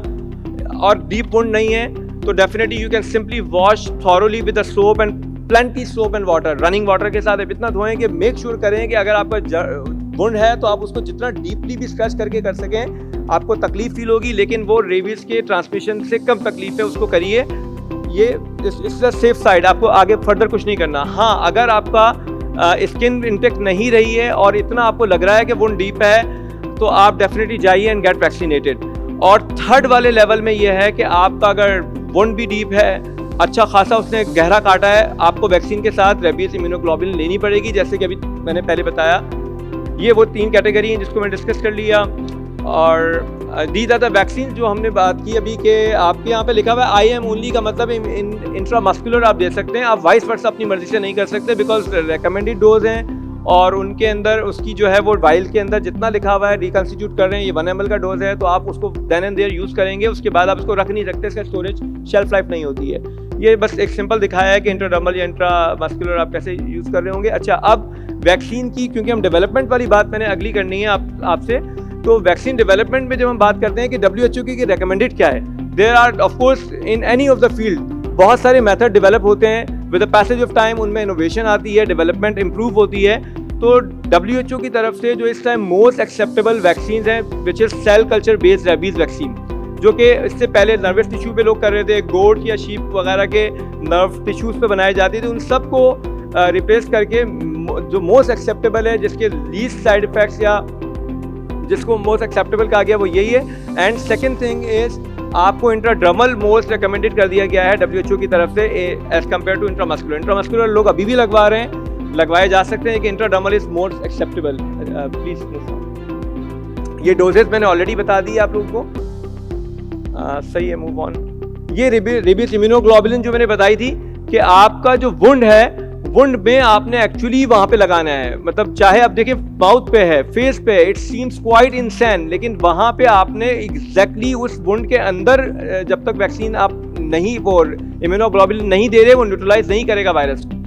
और डीप वुंड नहीं है, तो definitely you can simply wash thoroughly with soap and plenty soap and water, running water के साथ इतना धोएं कि मेक श्योर करें कि अगर आपका वुंड है तो आप उसको जितना डीपली भी स्क्रैच करके कर सकें। आपको तकलीफ फील होगी लेकिन वो रेबीज के ट्रांसमिशन से कम तकलीफ है, उसको करिए। ये इस सेफ साइड, आपको आगे फर्दर कुछ नहीं करना। हाँ, अगर आपका स्किन इंटेक्ट नहीं रही है और इतना आपको लग रहा है कि वुंड डीप है तो आप डेफिनेटली जाइए एंड गेट वैक्सीनेटेड। और थर्ड वाले लेवल में ये है कि आपका अगर वुंड भी डीप है, अच्छा खासा उसने गहरा काटा है, आपको वैक्सीन के साथ रेबीज इम्यूनोग्लोबुलिन लेनी पड़ेगी, जैसे कि अभी मैंने पहले बताया। ये वो 3 कैटेगरी हैं जिसको मैंने डिस्कस कर लिया। और दीज आर द वैक्सीन जो हमने बात की अभी के आपके यहाँ पे लिखा हुआ है IM ओनली का मतलब इंट्रामस्कुलर आप दे सकते हैं, आप वाइस वर्सा अपनी मर्जी से नहीं कर सकते बिकॉज रिकमेंडेड डोज हैं और उनके अंदर उसकी जो है वो वाइल के अंदर जितना लिखा हुआ है रिकॉन्स्टिट्यूट कर रहे हैं, ये 1 ml का डोज है, तो आप उसको देन एंड देयर यूज़ करेंगे, उसके बाद आप इसको रख नहीं सकते, इसका स्टोरेज शेल्फ लाइफ नहीं होती है। ये बस एक सिंपल दिखाया है कि इंट्राडर्मल या इंट्रामस्कुलर आप कैसे यूज़ कर रहे होंगे। अच्छा, अब वैक्सीन की, क्योंकि हम डेवलपमेंट वाली बात मैंने अगली करनी है आपसे, तो वैक्सीन डेवलपमेंट में जब हम बात करते हैं कि WHO की रिकमेंडेड क्या है, there are of course in any of the field बहुत सारे मेथड डेवलप होते हैं, with the passage of time उनमें इनोवेशन आती है, डेवलपमेंट इंप्रूव होती है। तो WHO की तरफ से जो इस टाइम मोस्ट एक्सेप्टेबल वैक्सीन है which is cell culture based rabies vaccine, जो कि इससे पहले नर्वस टिश्यू पे लोग कर रहे थे, गोट या शीप वगैरह के नर्व टिश्यूज़ पे बनाए जाते थे, उन सब को रिप्लेस करके जो मोस्ट एक्सेप्टेबल है, जिसके लीस्ट साइड इफ़ेक्ट्स या जिसको मोस्ट एक्सेप्टेबल कहा गया वो यही है। एंड सेकेंड थिंग इज़ आपको इंट्राडर्मल मोस्ट रिकमेंडेड कर दिया गया है WHO की तरफ से as compare to intramuscular. Intramuscular लोग अभी भी लगवा रहे हैं, लगवाए जा सकते हैं कि intradermal is most acceptable. Please ये डोजेज मैंने ऑलरेडी बता दी आप लोगों को। सही है, मूव ऑन। ये रेबीज इम्यूनोग्लोबुलिन जो मैंने बताई थी कि आपका जो वुंड है, वुंड में आपने एक्चुअली वहां पे लगाना है, मतलब चाहे आप देखिए माउथ पे है, फेस पे है, इट सीम्स क्वाइट इनसेन, लेकिन वहां पे आपने एग्जैक्टली उस वुंड के अंदर जब तक वैक्सीन आप नहीं, वो इम्यूनोग्लोबुलिन नहीं दे रहे, वो न्यूट्रलाइज नहीं करेगा वायरस को।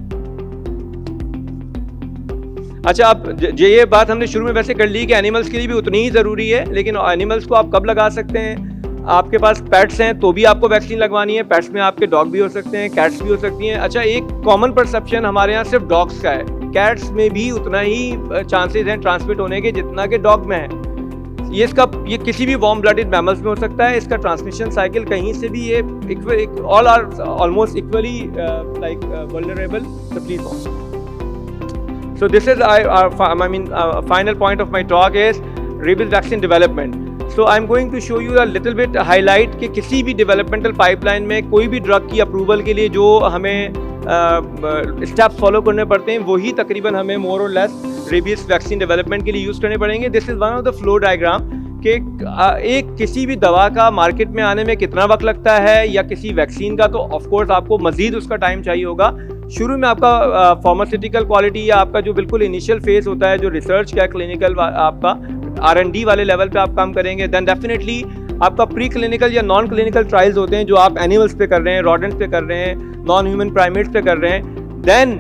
अच्छा, अब ये बात हमने शुरू में वैसे कर ली कि एनिमल्स के लिए भी उतनी ही ज़रूरी है, लेकिन एनिमल्स को आप कब लगा सकते हैं? आपके पास पेट्स हैं तो भी आपको वैक्सीन लगवानी है। पेट्स में आपके डॉग भी हो सकते हैं, कैट्स भी हो सकती हैं। अच्छा, एक कॉमन परसेप्शन हमारे यहाँ सिर्फ डॉग्स का है, कैट्स में भी उतना ही चांसेस हैं ट्रांसमिट होने के जितना कि डॉग में है। ये किसी भी वार्म ब्लडेड मैमल्स में हो सकता है। इसका ट्रांसमिशन साइकिल कहीं से भी ये all are almost equally like vulnerable. So please, so this is final point of my talk is rabies vaccine development. So I'm going to show you a little bit highlight कि किसी भी developmental pipeline में कोई भी drug की approval के लिए जो हमें steps follow करने पड़ते हैं, वही तकरीबन हमें more or less rabies vaccine development के लिए use करने पड़ेंगे। This is one of the flow diagram कि एक किसी भी दवा का मार्केट में आने में कितना वक्त लगता है, या किसी वैक्सीन का, तो ऑफ कोर्स आपको मजीद उसका टाइम चाहिए होगा। शुरू में आपका फार्मास्यूटिकल क्वालिटी या आपका जो बिल्कुल इनिशियल फेज होता है, जो रिसर्च का क्लिनिकल आपका R&D वाले लेवल पे आप काम करेंगे, देन डेफिनेटली आपका प्री क्लिनिकल या नॉन क्लिनिकल ट्रायल्स होते हैं जो आप एनिमल्स पे कर रहे हैं, रॉडेंट्स पे कर रहे हैं, नॉन ह्यूमन प्राइमेट्स पे कर रहे हैं। देन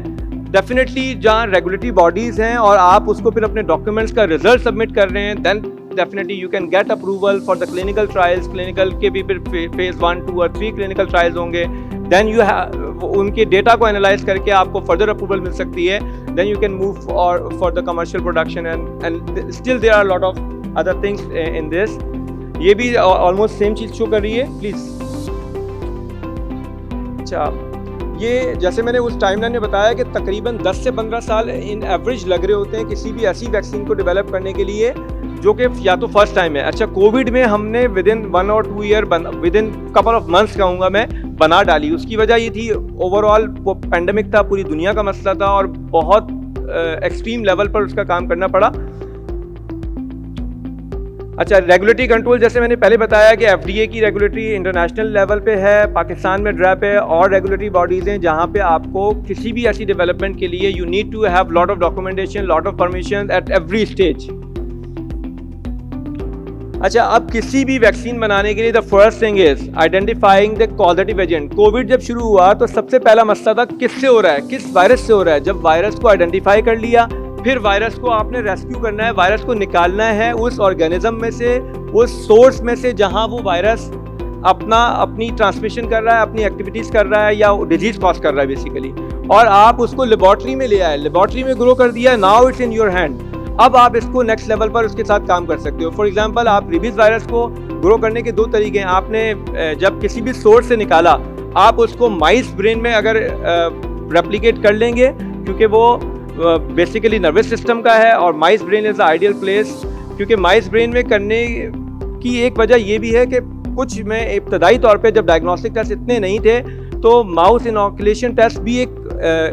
डेफिनेटली जहाँ रेगुलेटरी बॉडीज़ हैं और आप उसको फिर अपने डॉक्यूमेंट्स का रिजल्ट सबमिट कर रहे हैं, then definitely you can get approval for the clinical trials. Clinical के भी फिर फेज 1, 2 और 3 क्लिनिकल ट्रायल्स होंगे। देन यू उनके डेटा को एनालाइज करके आपको फर्दर अप्रूवल मिल सकती है। Then you can move for the commercial production and still there are lot of other things in this. ये भी ऑलमोस्ट सेम चीज़ शो कर रही है, प्लीज़। अच्छा, ये जैसे मैंने उस टाइमलाइन में बताया कि तकरीबन 10 से 15 साल इन एवरेज लग रहे होते हैं किसी भी ऐसी वैक्सीन को डेवलप करने के लिए जो कि या तो फर्स्ट टाइम है। अच्छा, कोविड में हमने विद इन 1 और 2 year, with in couple of months कहूँगा मैं, बना डाली। उसकी वजह ये थी, ओवरऑल वो पेंडेमिक था, पूरी दुनिया का मसला था और बहुत एक्सट्रीम लेवल पर उसका काम करना पड़ा। अच्छा, रेगुलेटरी कंट्रोल जैसे मैंने पहले बताया कि FDA की रेगुलेटरी इंटरनेशनल लेवल पे है, पाकिस्तान में ड्रैप है और रेगुलेटरी बॉडीज़ हैं जहाँ पे आपको किसी भी ऐसी डेवलपमेंट के लिए you need to have lot of documentation, lot of permission at every stage. अच्छा, अब किसी भी वैक्सीन बनाने के लिए the first thing is identifying the causative agent. Covid जब शुरू हुआ तो सबसे पहला मसला था किससे हो रहा है, किस वायरस से हो रहा है। जब वायरस को आइडेंटिफाई कर लिया, फिर वायरस को आपने रेस्क्यू करना है, वायरस को निकालना है उस ऑर्गेनिज्म में से, उस सोर्स में से जहां वो वायरस अपनी ट्रांसमिशन कर रहा है, अपनी एक्टिविटीज़ कर रहा है या डिजीज कॉज कर रहा है बेसिकली, और आप उसको लेबॉर्ट्री में ले आए, लेबॉर्ट्री में ग्रो कर दिया, now it's in your hand. अब आप इसको नेक्स्ट लेवल पर उसके साथ काम कर सकते हो। फॉर एग्जांपल, आप रेबीज वायरस को ग्रो करने के 2 तरीके हैं। आपने जब किसी भी सोर्स से निकाला, आप उसको माइस ब्रेन में अगर रेप्लिकेट कर लेंगे, क्योंकि वो बेसिकली नर्वस सिस्टम का है और mice brain is the ideal place. क्योंकि माइस ब्रेन में करने की एक वजह ये भी है कि कुछ में इब्तदाई तौर पे जब डायग्नोस्टिक टेस्ट इतने नहीं थे तो माउस इनॉकुलेशन टेस्ट भी एक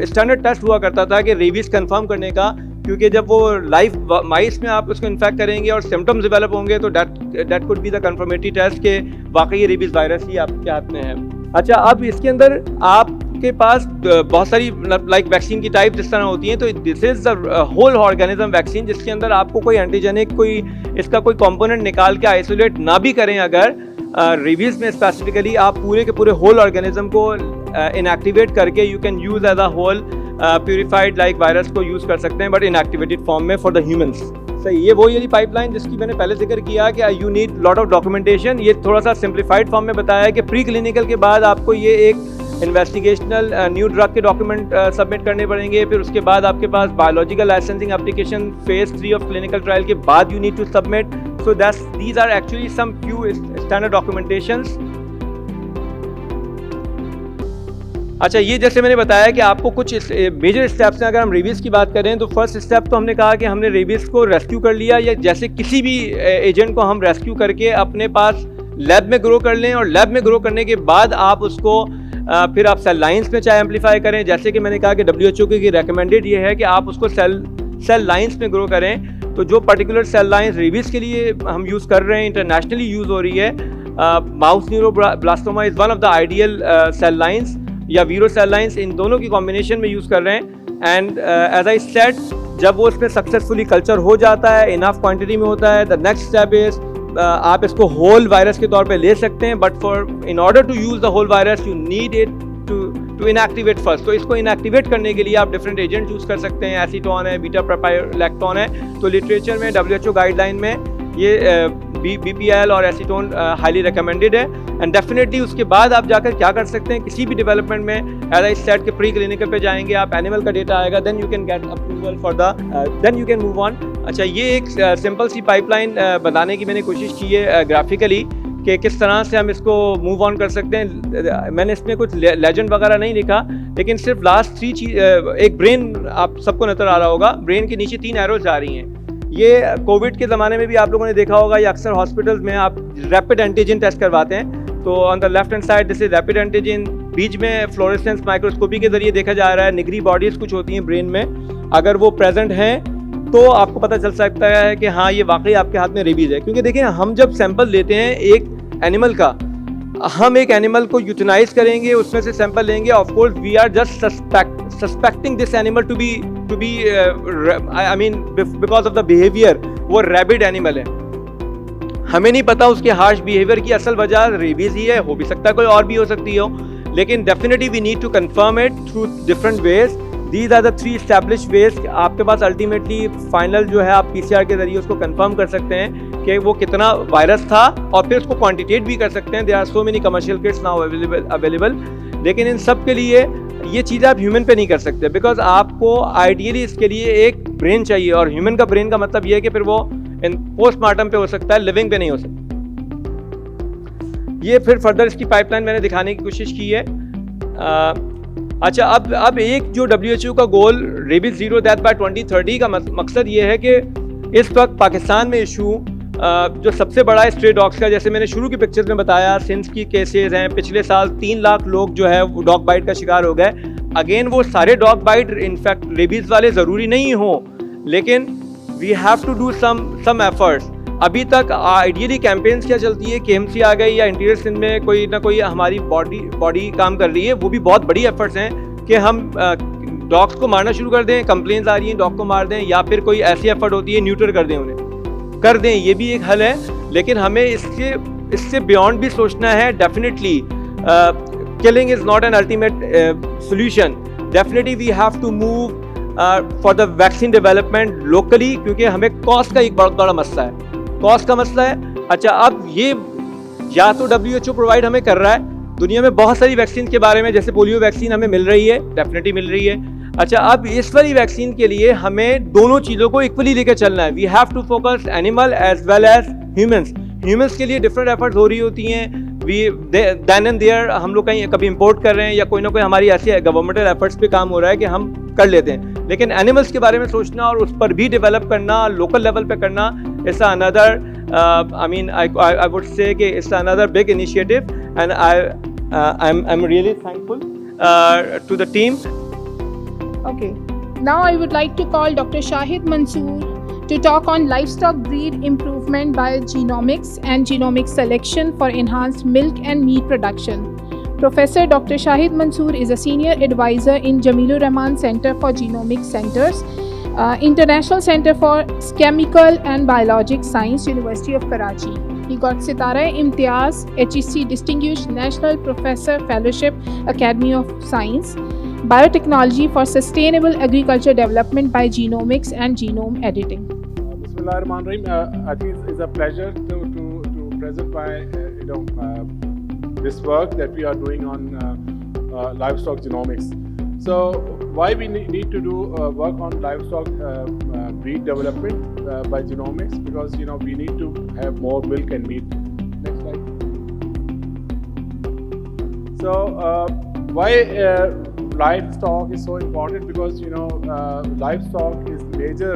स्टैंडर्ड टेस्ट हुआ करता था कि रेबीज कंफर्म करने का, क्योंकि जब वो लाइव माइस में आप उसको इन्फेक्ट करेंगे और सिम्टम्स डेवलप होंगे तो that could be the confirmatory test के वाकई रेबीज वायरस ही आपके हाथ में है। अच्छा, अब इसके अंदर आपके पास बहुत सारी लाइक वैक्सीन की टाइप जिस तरह होती हैं, तो this is the whole organism vaccine, जिसके अंदर आपको कोई एंटीजेनिक इसका कोई कंपोनेंट निकाल के आइसोलेट ना भी करें अगर रेबीज में स्पेसिफिकली, आप पूरे के पूरे होल ऑर्गेनिज्म को इनएक्टिवेट करके you can use as a whole purified like virus को यूज़ कर सकते हैं, बट इनएक्टिवेटेड फॉर्म में फॉर द ह्यूमंस। सही, ये वही वाली पाइपलाइन जिसकी मैंने पहले जिक्र किया कि you need lot of documentation. ये थोड़ा सा सिंप्लीफाइड फॉर्म में बताया है कि प्री क्लिनिकल के बाद आपको ये एक इन्वेस्टिगेशनल न्यू ड्रग के डॉक्यूमेंट सबमिट करने पड़ेंगे, फिर उसके बाद आपके पास biological licensing application phase 3 of clinical trial के बाद you need to submit. So these are actually some few standard documentations. अच्छा, ये जैसे मैंने बताया कि आपको कुछ मेजर स्टेप्स हैं. अगर हम रेबीज़ की बात करें तो फर्स्ट स्टेप तो हमने कहा कि हमने रेबीज़ को रेस्क्यू कर लिया, या जैसे किसी भी एजेंट को हम रेस्क्यू करके अपने पास लैब में ग्रो कर लें, और लैब में ग्रो करने के बाद आप उसको फिर आप सेल लाइन्स में चाहे एम्पलीफाई करें. जैसे कि मैंने कहा कि WHO की रिकमेंडेड ये है कि आप उसको सेल लाइन्स में ग्रो करें. तो जो पर्टिकुलर सेल लाइन्स रेबीज़ के लिए हम यूज़ कर रहे हैं, इंटरनेशनली यूज़ हो रही है, mouse neuroblastoma is one of the ideal cell lines, या वीरो सेल लाइन्स, इन दोनों की कॉम्बिनेशन में यूज़ कर रहे हैं. एंड एज आई सेड, जब वो इसमें सक्सेसफुली कल्चर हो जाता है, इनफ क्वांटिटी में होता है, द नेक्स्ट स्टेप इज़ आप इसको होल वायरस के तौर पे ले सकते हैं. But in order to use the whole virus you need it to inactivate first. तो इसको इनएक्टिवेट करने के लिए आप डिफरेंट एजेंट यूज़ कर सकते हैं. एसीटोन है, बीटा प्रोपाइलैक्टोन है. तो लिटरेचर में WHO गाइडलाइन में ये BPL और एसीटोन हाईली रिकमेंडेड है. एंड डेफिनेटली उसके बाद आप जाकर क्या कर सकते हैं, किसी भी डेवलपमेंट में एज आई सेड के प्री क्लिनिकल पे जाएंगे आप, एनिमल का डेटा आएगा, then you can get approval for then you can move on. अच्छा, ये एक सिंपल सी पाइपलाइन बनाने की मैंने कोशिश की है ग्राफिकली, कि किस तरह से हम इसको मूव ऑन कर सकते हैं. मैंने इसमें कुछ लेजेंड वगैरह नहीं लिखा, लेकिन सिर्फ लास्ट 3 चीज, एक ब्रेन आप सबको नजर आ रहा होगा, ब्रेन के नीचे 3 एरोज आ रही हैं. ये कोविड के ज़माने में भी आप लोगों ने देखा होगा, ये अक्सर हॉस्पिटल्स में आप रैपिड एंटीजन टेस्ट करवाते हैं. तो on the left hand side this is rapid antigen, बीच में फ्लोरेसेंस माइक्रोस्कोपी के जरिए देखा जा रहा है निगरी बॉडीज कुछ होती हैं ब्रेन में, अगर वो प्रेजेंट हैं तो आपको पता चल सकता है कि हाँ ये वाकई आपके हाथ में रेबीज़ है. क्योंकि देखिए, हम जब सैंपल लेते हैं एक एनिमल का, हम एक एनिमल को यूटिलाइज करेंगे, उसमें से सैंपल लेंगे, of course we are just suspecting this animal to be I mean because of the behaviour, वो रैबिड एनिमल है. हमें नहीं पता उसके हार्श बिहेवियर की असल वजह रेबीज़ ही है, हो भी सकता है कोई और भी हो सकती हो, लेकिन definitely we need to confirm it through different ways. These are the 3 established ways. आपके पास अल्टीमेटली फाइनल जो है आप PCR के जरिए उसको कंफर्म कर सकते हैं कि वो कितना वायरस था, और फिर उसको क्वांटिटेट भी कर सकते हैं. There are so many commercial kits now available. लेकिन इन सब के लिए ये चीज़ आप ह्यूमन पे नहीं कर सकते, बिकॉज आपको आइडियली इसके लिए एक ब्रेन चाहिए, और ह्यूमन का ब्रेन का मतलब ये है कि फिर वो पोस्टमार्टम पे हो सकता है, लिविंग पे नहीं हो सकता. ये फिर फर्दर इसकी पाइपलाइन मैंने दिखाने की कोशिश की है. अच्छा, अब एक जो WHO का गोल रेबीज जीरो डेथ बाय 2030 का मकसद ये है कि इस वक्त पाकिस्तान में इशू जो सबसे बड़ा है स्ट्रे डॉग्स का, जैसे मैंने शुरू की पिक्चर्स में बताया, सिंस की केसेस हैं. पिछले साल 3 लाख लोग जो है वो डॉग बाइट का शिकार हो गए. अगेन वो सारे डॉग बाइट इनफैक्ट रेबीज़ वाले ज़रूरी नहीं हो, लेकिन we have to do some efforts. अभी तक आइडियली कैंपेन्स क्या चलती है, KMC आ गई या इंटीरियर सिंध में कोई ना कोई हमारी बॉडी काम कर रही है, वो भी बहुत बड़ी एफर्ट्स हैं कि हम डॉग्स को मारना शुरू कर दें. कंप्लेंट्स आ रही हैं डॉग को मार दें, या फिर कोई ऐसी एफर्ट होती है न्यूटर कर दें, उन्हें कर दें, ये भी एक हल है. लेकिन हमें इससे बियॉन्ड भी सोचना है. Definitely killing is not an ultimate solution. Definitely we have to move for the vaccine development locally, क्योंकि हमें कॉस्ट का एक बहुत बड़ा मसला है, कॉस्ट का मसला है. अच्छा, अब ये या तो WHO प्रोवाइड हमें कर रहा है, दुनिया में बहुत सारी वैक्सीन के बारे में, जैसे पोलियो वैक्सीन हमें मिल रही है, डेफिनेटली मिल रही है. अच्छा, अब इस वाली वैक्सीन के लिए हमें दोनों चीज़ों को इक्वली लेकर चलना है. We have to focus animal as well as humans. Humans के लिए डिफरेंट एफर्ट्स हो रही होती हैं. देन एंड देयर हम लोग कहीं कभी इंपोर्ट कर रहे हैं, या कोई ना कोई हमारी ऐसी गवर्नमेंटल एफर्ट्स पे काम हो रहा है कि हम कर लेते हैं. लेकिन एनिमल्स के बारे में सोचना और उस पर भी डेवलप करना, लोकल लेवल पे करना, it's another I mean I would say कि it's another big initiative, and I'm really thankful to the team. Okay, now I would like to call Dr. Shahid Mansoor to talk on livestock breed improvement by genomics and genomic selection for enhanced milk and meat production. Professor Dr. Shahid Mansoor is a senior advisor in Jamilur Rahman Center for Genomic Centers, International Center for Chemical and Biologic Science, University of Karachi. He got Sitara Imtiaz, HEC Distinguished National Professor Fellowship, Academy of Science, Biotechnology for Sustainable Agriculture Development by Genomics and Genome Editing. Bismillahirrahmanirrahim. I think it's a pleasure to present this work that we are doing on livestock genomics. So why we need to do work on livestock breed development by genomics? Because we need to have more milk and meat. Next slide. So why livestock is so important? Because livestock is major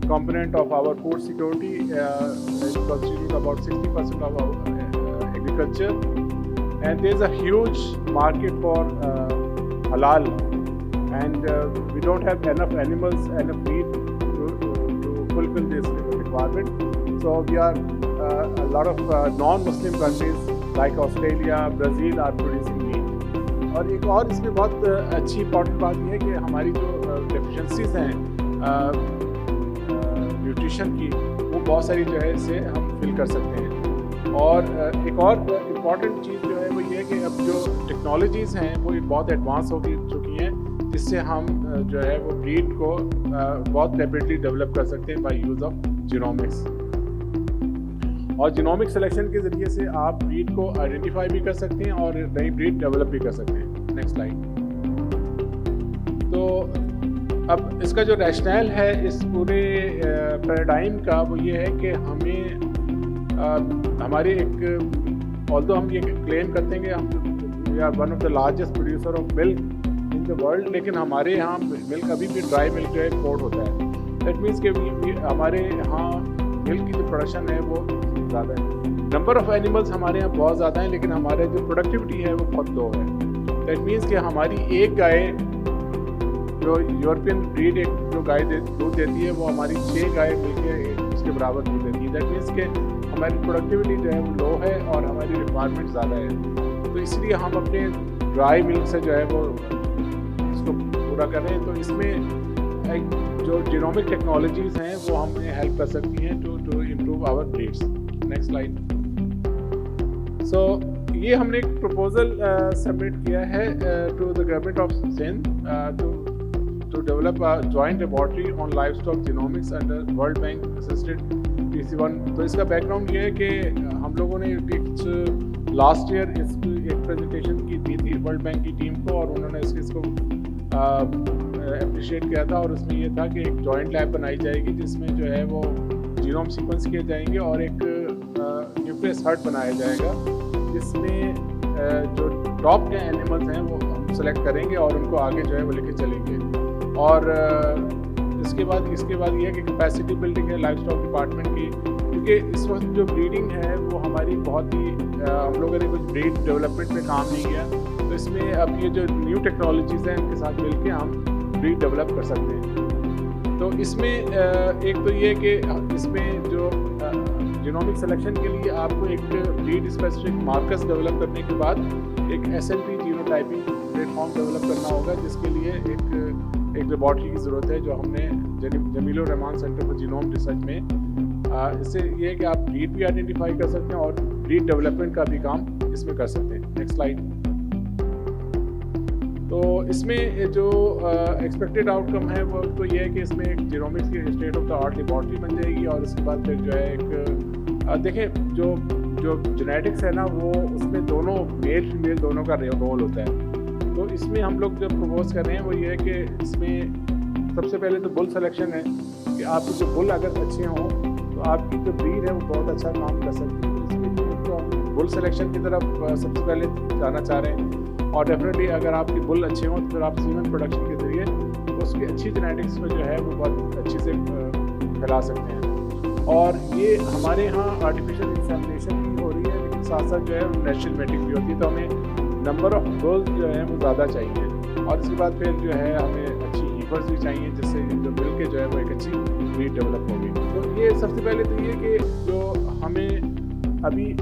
component of our food security. It constitutes about 60% of our agriculture, and there is a huge market for halal, and we don't have enough animals, enough meat to fulfill this requirement. So we are a lot of non-Muslim countries like Australia, Brazil are producing meat. और एक और इसमें बहुत अच्छी important बात यह है कि हमारी जो डेफिशिएंसीज हैं न्यूट्रिशन की, वो बहुत सारी जो है इससे हम फिल कर सकते हैं। और एक और इम्पॉर्टेंट चीज़ जो है वो ये है कि अब जो टेक्नोलॉजीज़ हैं वो बहुत एडवांस हो चुकी हैं, जिससे हम जो है वो ब्रीड को बहुत रैपिडली डेवलप कर सकते हैं बाय यूज़ ऑफ जीनोमिक्स। और जीनोमिक सिलेक्शन के ज़रिए से आप ब्रीड को आइडेंटिफाई भी कर सकते हैं और नई ब्रीड डेवलप भी कर सकते हैं। Next slide. तो अब इसका जो रैशनल है इस पूरे पैराडाइम का वो ये है कि हमें हमारे एक ऑल्दो हम ये क्लेम करते हैं कि हम we are one of the largest producer of milk in the world, लेकिन हमारे यहाँ मिल्क अभी भी ड्राई मिल्क जो है एक्सपोर्ट होता है। दैट मीन्स कि हमारे यहाँ मिल्क की जो प्रोडक्शन है वो ज़्यादा है, नंबर ऑफ एनिमल्स हमारे यहाँ बहुत ज़्यादा है, लेकिन हमारे जो प्रोडक्टिविटी है वो बहुत लो है। दैट मीन्स कि हमारी एक गाय जो यूरोपियन ब्रीड एक जो गाय दूध देती है वो हमारी 6 गाय मिलकर उसके बराबर दूध देती है। दैट मीन्स कि हमारी प्रोडक्टिविटी जो है वो लो है और हमारी रिक्वायरमेंट ज़्यादा है। तो इसलिए हम अपने ड्राई मिल्क से जो है वो इसको पूरा कर रहे हैं। तो इसमें जो जीनोमिक टेक्नोलॉजीज़ हैं वो हमें हेल्प कर सकती हैं to improve our breeds. Next slide. So ये हमने एक प्रपोजल सबमिट किया है to the government of Sindh to develop a joint laboratory on livestock genomics under world bank assisted PC1। तो इसका बैकग्राउंड ये है कि हम लोगों ने लास्ट ईयर इसकी एक प्रेजेंटेशन की दी थी वर्ल्ड बैंक की टीम को, और उन्होंने इसको अप्रिशिएट किया था। और उसमें ये था कि एक जॉइंट लैब बनाई जाएगी जिसमें जो है वो जीनोम सीक्वेंस किए जाएंगे और एक न्यूक्लियस हर्ट बनाया जाएगा, जिसमें जो टॉप के एनिमल्स हैं वो हम सेलेक्ट करेंगे और उनको आगे जो है वो लेके चलेंगे। और इसके बाद ये है कि कैपेसिटी बिल्डिंग है लाइवस्टॉक डिपार्टमेंट की, क्योंकि इस वक्त जो ब्रीडिंग है वो हमारी बहुत ही हम लोगों ने कुछ ब्रीड डेवलपमेंट में काम नहीं किया। तो इसमें अब ये जो न्यू टेक्नोलॉजीज़ हैं उनके साथ मिलके हम ब्रीड डेवलप कर सकते हैं। तो इसमें एक तो ये कि इसमें जो जीनोमिक सिलेक्शन के लिए आपको एक ब्रीड स्पेसिफिक मार्कर्स डेवलप करने के बाद एक SNP जीनोटाइपिंग प्लेटफॉर्म डेवलप करना होगा, जिसके लिए एक लेबॉर्ट्री की ज़रूरत है जो हमने Jamil Rahman centre for genome research में इससे ये है कि आप ब्रीड भी आइडेंटिफाई कर सकते हैं और ब्रीड डेवलपमेंट का भी काम इसमें कर सकते हैं। Next slide. तो इसमें जो एक्सपेक्टेड आउटकम है वो तो ये है कि इसमें एक जीनोमिक्स की state of the art laboratory बन जाएगी, और इसके बाद फिर जो है एक देखें जो जेनेटिक्स है ना वो उसमें दोनों मेल फीमेल दोनों का रोल होता है। तो इसमें हम लोग जो प्रपोज कर रहे हैं वो ये है कि इसमें सबसे पहले तो बुल सिलेक्शन है कि आपके जो बुल अगर अच्छे हों तो आपकी जो ब्रीड है वो बहुत अच्छा काम कर सकती है। इसलिए तो हम बुल सिलेक्शन की तरफ सबसे पहले जाना चाह रहे हैं, और डेफिनेटली अगर आपकी बुल अच्छे हों तो फिर आप सीमन प्रोडक्शन के ज़रिए उसकी अच्छी जेनेटिक्स में जो है वो बहुत अच्छे से फैला सकते हैं। और ये हमारे यहाँ आर्टिफिशियल इंसेमिनेशन भी हो रही है, लेकिन साथ साथ जो है नेचुरल मेटिंग भी होती है। तो हमें नंबर ऑफ गर्ल्स जो है वो ज़्यादा चाहिए, और इसके बाद फिर जो है हमें अच्छी हीपर्स भी चाहिए, जिससे जो मिल के जो है वो एक अच्छी ब्रीड डेवलप होगी। तो ये सबसे पहले तो ये कि जो हमें अभी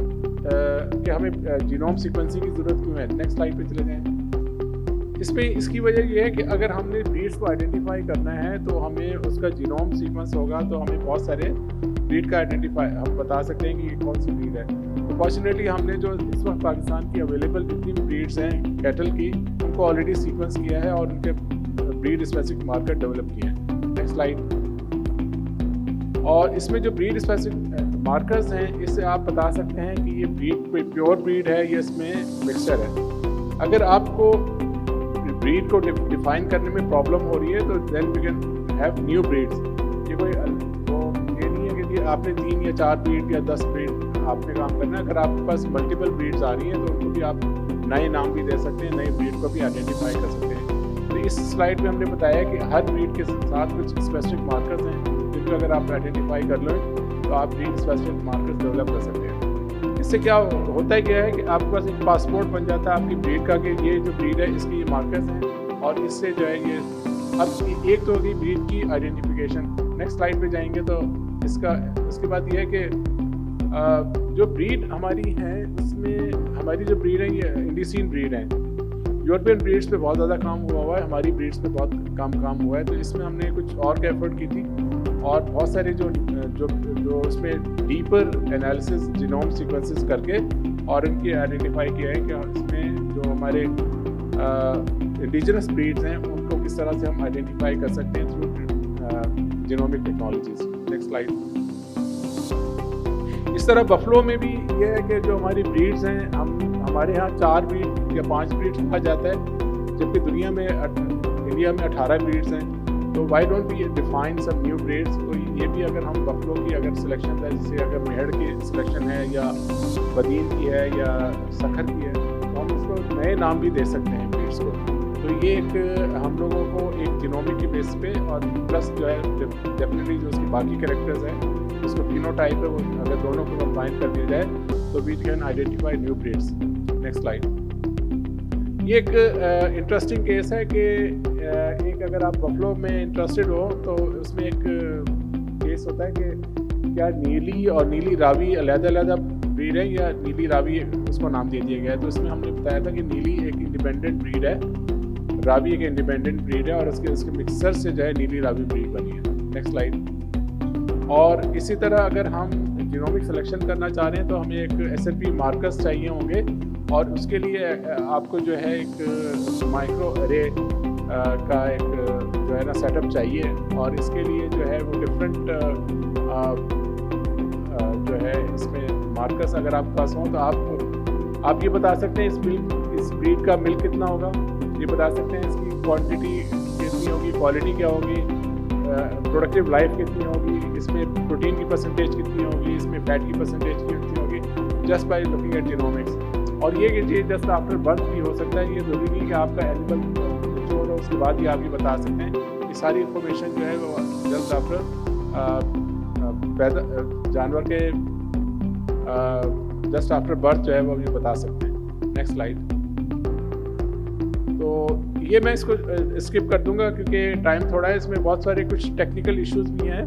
कि हमें जीनोम सीक्वेंसिंग की ज़रूरत क्यों है। नेक्स्ट स्लाइड पे चले जाएं। इसमें इसकी वजह ये है कि अगर हमने ब्रीड्स को आइडेंटिफाई करना है तो हमें उसका जीनोम सीक्वेंस होगा, तो हमें बहुत सारे ब्रीड का आइडेंटिफाई हम बता सकते हैं कि ये कौन सी ब्रीड है। तो फॉर्चुनेटली हमने जो इस वक्त पाकिस्तान की अवेलेबल जितनी भी ब्रीड्स हैं कैटल की, उनको ऑलरेडी सीक्वेंस किया है और उनके ब्रीड स्पेसिफिक मार्कर डेवलप किए हैं। Next slide. और इसमें जो ब्रीड स्पेसिफिक मार्कर्स हैं इससे आप बता सकते हैं कि ये ब्रीड कोई प्योर ब्रीड है या इसमें मिक्सचर है। अगर आपको ब्रीड को डिफाइन करने में प्रॉब्लम हो रही है तो then we can have new breeds. ये कोई वो ये नहीं है कि आपने 3 या 4 ब्रीड या 10 ब्रीड आपने काम करना है। अगर आपके पास मल्टीपल ब्रीड्स आ रही हैं तो उनको भी आप नए नाम भी दे सकते हैं, नई ब्रीड को भी आइडेंटिफाई कर सकते हैं। तो इस स्लाइड में हमने बताया कि हर ब्रीड के साथ कुछ स्पेसिफिक मार्कर्स हैं जिनको अगर आप आइडेंटिफाई कर लो तो आप ब्रीड स्पेसिफिक मार्कर्स डेवलप कर सकते हैं। इससे क्या होता है क्या है कि आपके पास एक पासपोर्ट बन जाता है आपकी ब्रीड का कि ये जो ब्रीड है इसके ये मार्कर्स हैं और इससे जो है ये अब एक तो होगी ब्रीड की आइडेंटिफिकेशन। नेक्स्ट स्लाइड पे जाएंगे तो इसके बाद ये है कि जो ब्रीड हमारी है उसमें हमारी जो ब्रीड है ये इंडिसीन ब्रीड है। यूरोपियन ब्रीड्स पे बहुत ज़्यादा काम हुआ है, हमारी ब्रीड्स पे बहुत कम काम हुआ है। तो इसमें हमने कुछ और एफर्ट की थी और बहुत सारे जो उसमें डीपर एनालिसिस जीनोम सीक्वेंसेस करके और इनकी आइडेंटिफाई किया है कि इसमें जो हमारे इंडिजिनस ब्रीड्स हैं उनको किस तरह से हम आइडेंटिफाई कर सकते हैं through genomic technologies. Next slide. इस तरह बफलो में भी ये है कि जो हमारी ब्रीड्स हैं हमारे यहाँ 4 ब्रीड या 5 ब्रीड्स कहा जाता है जबकि इंडिया में 18 ब्रीड्स हैं। तो why don't we define some new breeds. तो ये भी अगर हम बफलो की अगर सिलेक्शन है जैसे अगर मेहड़ की सिलेक्शन है या बदीन की है या सखर की है तो हम उसको नए नाम भी दे सकते हैं ब्रीड्स को। तो ये एक हम लोगों को एक जीनोमिक की बेस पे और प्लस जो है डेफिनेटली जो उसकी बाकी कैरेक्टर्स हैं उसको फिनोटाइप है वो अगर दोनों को कंबाइन कर दिया जाए तो we can identify new breeds. Next slide. ये एक इंटरेस्टिंग केस है कि एक अगर आप बफलो में इंटरेस्टेड हो तो उसमें एक केस होता है कि क्या नीली और नीली रावी अलग-अलग ब्रीड है या नीली रावी उसको नाम दे दिया गया है। तो इसमें हमने बताया था कि नीली एक इंडिपेंडेंट ब्रीड है, रावी एक इंडिपेंडेंट ब्रीड है और उसके मिक्सर से जो है नीली रावी ब्रीड बनी है। Next slide. और इसी तरह अगर हम जीनोमिक सिलेक्शन करना चाह रहे हैं तो हमें एक SNP मार्कर्स चाहिए होंगे और उसके लिए आपको जो है एक माइक्रो अरे का एक जो है ना सेटअप चाहिए और इसके लिए जो है वो डिफरेंट जो है इसमें मार्कर्स अगर आपके पास हों तो आप ये बता सकते हैं इस ब्रीड का मिल्क कितना होगा, ये बता सकते हैं इसकी क्वांटिटी कितनी होगी, क्वालिटी क्या होगी, प्रोडक्टिव लाइफ कितनी होगी, इसमें प्रोटीन की परसेंटेज कितनी होगी, इसमें फैट की परसेंटेज कितनी होगी, just by looking at genomics. और ये जस्ट आफ्टर बर्थ भी हो सकता है, ये ज़रूरी नहीं कि आपका एनिमल जो हो उसके बाद ही आप ये बता सकते हैं। ये सारी इंफॉर्मेशन जो है वो जस्ट आफ्टर पैदा जानवर के जस्ट आफ्टर बर्थ जो है वो ये बता सकते हैं। Next slide. तो ये मैं इसको स्किप कर दूंगा क्योंकि टाइम थोड़ा है, इसमें बहुत सारे कुछ टेक्निकल इश्यूज भी हैं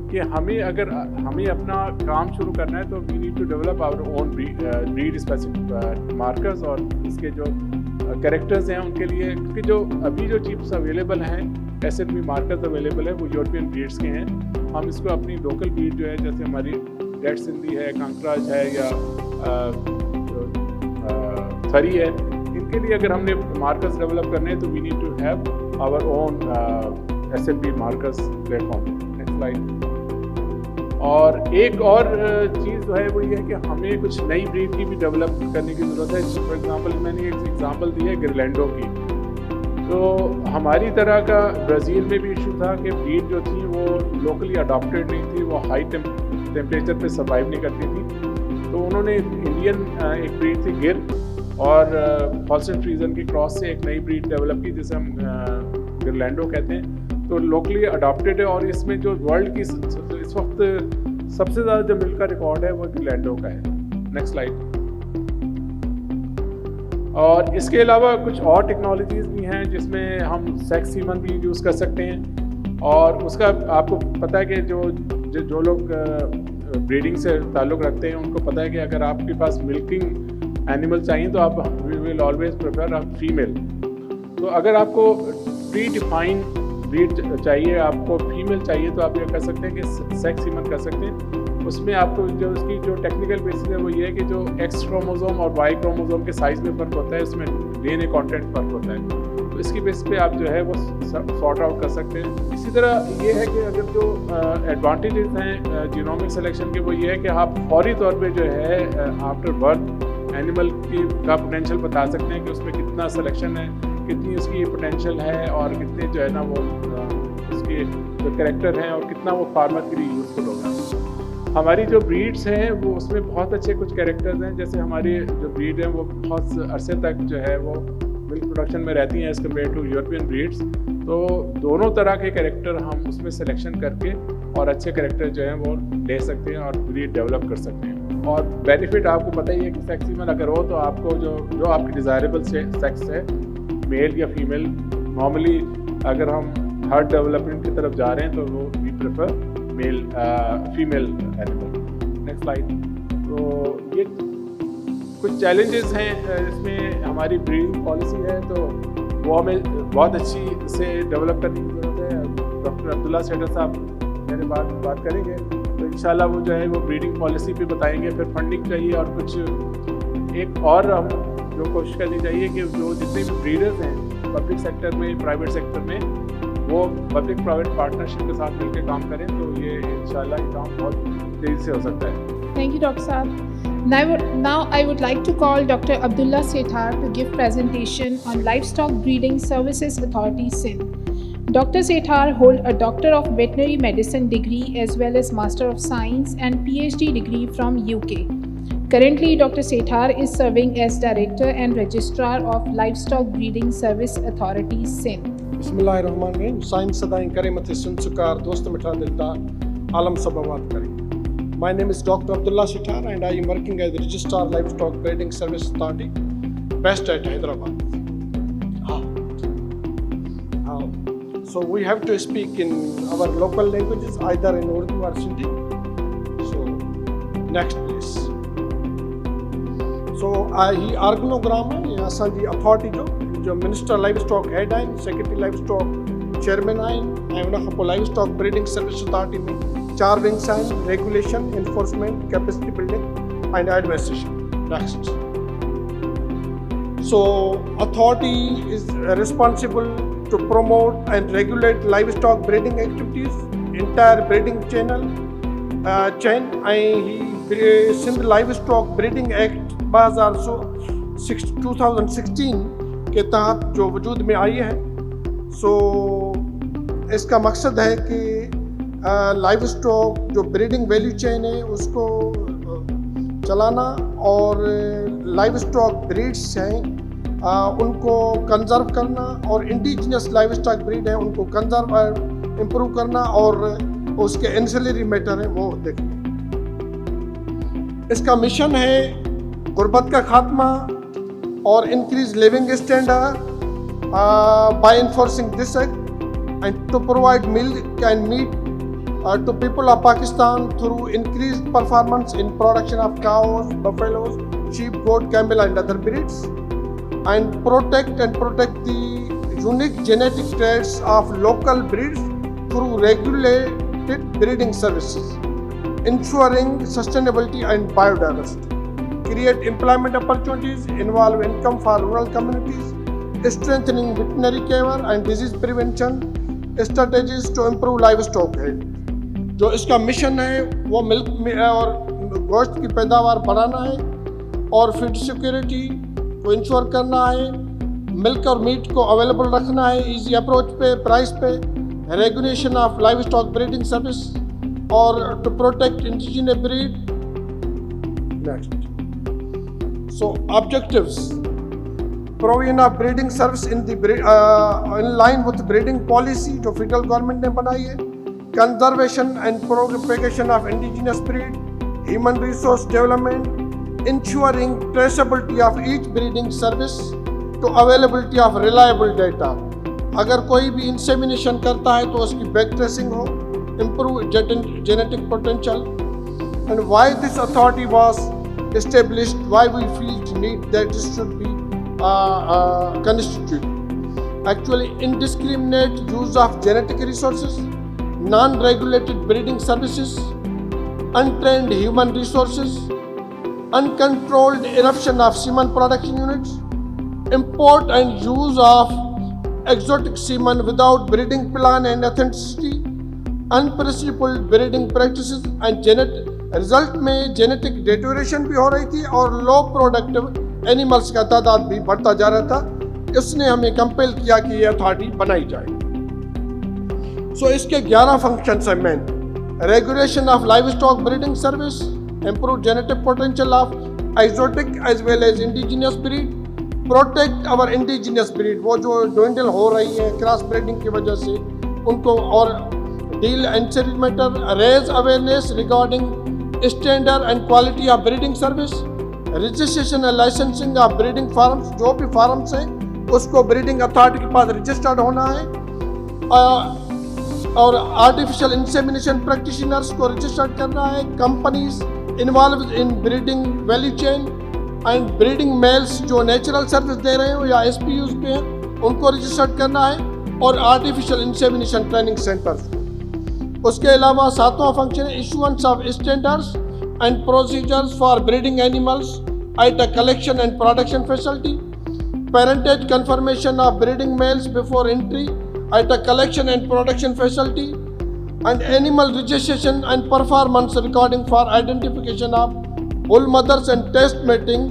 कि हमें अपना काम शुरू करना है तो we need to develop our own breed specific markers और इसके जो कैरेक्टर्स हैं उनके लिए, क्योंकि जो अभी जो चिप्स अवेलेबल हैं SNP मार्कर्स अवेलेबल है वो यूरोपियन ब्रीड्स के हैं। हम इसको अपनी लोकल ब्रीड जो है जैसे हमारी रेड सिंधी है, कांकराज है या थरी है, इनके लिए अगर हमने मार्कर्स डेवलप करने हैं तो we need to have our own SNP markers platform. Next slide. और एक और चीज़ जो है वो ये है कि हमें कुछ नई ब्रीड की भी डेवलप करने की ज़रूरत है। फॉर एग्जांपल मैंने एक एग्जांपल दी है गिरलैंडो की। तो हमारी तरह का ब्राज़ील में भी इशू था कि ब्रीड जो थी वो लोकली अडॉप्टेड नहीं थी, वो हाई टेम्परेचर पे सर्वाइव नहीं करती थी। तो उन्होंने इंडियन एक ब्रीड थी गिर और हॉल्स्टीन फ्रीजन की क्रॉस से एक नई ब्रीड डेवलप की जिसे हम गिरलैंडो कहते हैं। तो लोकली अडॉप्टेड है और इसमें जो वर्ल्ड की इस वक्त सबसे ज़्यादा जो मिल्क का रिकॉर्ड है वो गिरलैंडो का है। Next slide. और इसके अलावा कुछ और टेक्नोलॉजीज़ भी हैं जिसमें हम सेक्स सीमन भी यूज़ कर सकते हैं और उसका आपको पता है कि जो लोग ब्रीडिंग से ताल्लुक़ रखते हैं उनको पता है कि अगर आपके पास मिल्किंग एनिमल चाहिए तो आप we will always prefer a female. तो अगर आपको प्री डिफाइन ब्रीड चाहिए, आपको फीमेल चाहिए तो आप ये कर सकते हैं कि सेक्स सीमन कर सकते हैं। उसमें आपको जो उसकी जो टेक्निकल बेसिस है वो ये है कि जो X क्रोमोसोम और Y क्रोमोसोम के साइज़ में फ़र्क होता है, उसमें DNA कंटेंट फ़र्क होता है। तो इसकी बेसिस पे आप जो है वो सॉर्ट आउट कर सकते हैं। इसी तरह ये है कि अगर जो एडवांटेजेस हैं जीनोमिक सिलेक्शन के वो ये है कि आप फौरी तौर पे जो है आफ्टर बर्थ एनिमल का पोटेंशियल बता सकते हैं कि उसमें कितना सिलेक्शन है, कितनी उसकी पोटेंशियल है और कितने जो है ना वो उसके जो कैरेक्टर हैं और कितना वो फार्मर के लिए यूज़फुल होगा। हमारी जो ब्रीड्स हैं वो उसमें बहुत अच्छे कुछ कैरेक्टर्स हैं, जैसे हमारी जो ब्रीड है वो बहुत अरसे तक जो है वो मिल्क प्रोडक्शन में रहती हैं as compare to European breeds. तो दोनों तरह के कैरेक्टर हम उसमें सिलेक्शन करके और अच्छे कैरेक्टर जो हैं वो ले सकते हैं और ब्रीड डेवलप कर सकते हैं। और बेनिफिट आपको पता ही है कि सेक्स फीमेल अगर हो तो आपको जो आपकी डिज़ायरेबल सेक्स है मेल या फीमेल, नॉर्मली अगर हम हार्ट डेवलपमेंट की तरफ जा रहे हैं तो वो we prefer male female animal. Next slide. तो ये कुछ चैलेंजेस हैं इसमें, हमारी ब्रीडिंग पॉलिसी है तो वो हमें बहुत अच्छी से डेवलप करने की ज़रूरत है। डॉक्टर अब्दुल्ला सेठर साहब मेरे बात करेंगे तो इंशाल्लाह वो जो है वो ब्रीडिंग पॉलिसी भी बताएंगे। फिर फंडिंग चाहिए और कुछ एक और हम जो कोशिश करनी चाहिए कि जो जितने भी ब्रीडर्स हैं पब्लिक सेक्टर में, प्राइवेट सेक्टर में, वो पब्लिक प्राइवेट पार्टनरशिप के साथ मिलकर काम करें तो ये इंशाल्लाह ये काम बहुत तेज़ी से हो सकता है। Thank you, Dr. Saab. Now I would like to call Dr. Abdullah Sethar to give presentation on Livestock Breeding Services Authority Sindh. Dr. Sethar hold a Doctor of Veterinary Medicine degree as well as Master of Science and PhD degree from UK. Currently, Dr. Sethar is serving as Director and Registrar of Livestock Breeding Service Authority Sindh. बिस्मिल्लाहिर्रहमानिर्रहीम। Science सदाएं करे मथे सुनसुकार दोस्त मिठा दिलदार आलम सबावात करे। My name is Dr. Abdullah Sethar and I am working as the Registrar Livestock Breeding Service Authority based at Hyderabad. So we have to speak in our local languages, either in Urdu or Sindhi. So next please. So he organogram है, ये असांजी authority जो minister live stock head आहिनि, secretary live stock chairman आहिनि ऐं उन खां पोइ live stock breeding service authority में 4 विंग्स आहिनि: regulation, enforcement, capacity building and administration. Next. So authority is responsible to promote and regulate livestock breeding activities, entire breeding chain ऐं ही Sindh livestock breeding act 2016 के तहत जो वजूद में आई है। सो इसका मकसद है कि लाइवस्टॉक जो ब्रीडिंग वैल्यू चेन है उसको चलाना और लाइवस्टॉक ब्रीड्स हैं उनको कंजर्व करना और इंडिजिनस लाइवस्टॉक ब्रीड है उनको कंजर्व इम्प्रूव करना और उसके एंसिलरी मैटर है वो देखना। इसका मिशन है गुर्बत का खात्मा और increase living standard by enforcing this act and to provide milk and meat to people of Pakistan through increased performance in production of cows, buffaloes, sheep, goat, camel and other breeds, and protect the unique genetic traits of local breeds through regulated breeding services, ensuring sustainability and biodiversity, create employment opportunities, involve income for rural communities, strengthening veterinary care and disease prevention strategies to improve livestock health। जो इसका mission है वो milk में और गोश्त की पैदावार बढ़ाना है और फूड सिक्योरिटी को इंश्योर करना है, मिल्क और मीट को अवेलेबल रखना है इजी अप्रोच पे, प्राइस पे, regulation of live stock breeding service और to protect indigenous breed. Next. So objectives: provision of breeding service in line with breeding policy जो फेडरल गवर्नमेंट ने बनाई है, conservation and propagation of indigenous breed, human resource development, ensuring traceability of each breeding service to availability of reliable data। अगर कोई भी insemination करता है तो उसकी बैक ट्रेसिंग हो, improve genetic potential, and why this authority was established, why we feel the need that this should be constituted. Actually, indiscriminate use of genetic resources, non-regulated breeding services, untrained human resources, uncontrolled eruption of semen production units, import and use of exotic semen without breeding plan and authenticity, unprincipled breeding practices and result में genetic deterioration भी हो रही थी और low productive animals का तादाद भी बढ़ता जा रहा था। इसने हमें कंपेल किया कि ये अथॉरिटी बनाई जाए। सो इसके 11 फंक्शंस हैं main. Regulation of live stock breeding service, improve genetic potential of exotic as well as indigenous breed, protect our indigenous breed, वो जो ड्विंडल हो रही है क्रॉस ब्रीडिंग की वजह से उनको, और deal ancient matter, raise awareness regarding standard and quality of breeding service, registration and licensing of breeding farms, जो भी फार्म्स हैं उसको ब्रीडिंग अथॉरिटी के पास रजिस्टर्ड होना है, और आर्टिफिशियल इंसेमिनेशन प्रैक्टिशनर्स को रजिस्टर्ड करना है, companies involve in breeding value chain and breeding males जो नेचुरल सर्विस दे रहे हो या SPUs पे हैं उनको रजिस्टर्ड करना है, और आर्टिफिशियल इंसेमिनेशन ट्रेनिंग सेंटर्स। उसके अलावा 7वां फंक्शन है issuance of standards and procedures for breeding animals at a collection and production facility, parentage confirmation of breeding males before entry at a collection and production facility, and animal registration and performance recording for identification of bull mothers and test mating,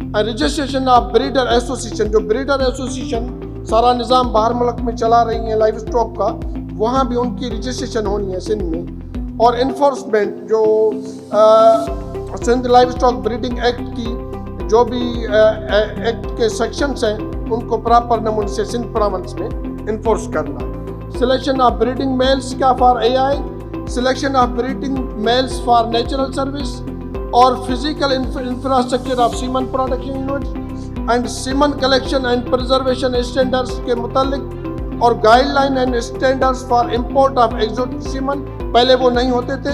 and registration of breeder association, जो breeder association सारा निज़ाम बाहर मुल्क में चला रही है live stock का, वहाँ भी उनकी रजिस्ट्रेशन होनी है सिंध में, और इन्फोर्समेंट जो Sindh live stock breeding act की जो भी एक्ट के सेक्शंस हैं उनको प्रॉपर नमूने से सिंध प्रोविंस में इन्फोर्स करना। सिलेक्शन ऑफ ब्रीडिंग मेल्स का for AI, selection of breeding males for natural service, और physical infrastructure of semen production unit and semen collection and preservation standards के मुतालिक, और guideline and standards for import of exotic semen, पहले वो नहीं होते थे,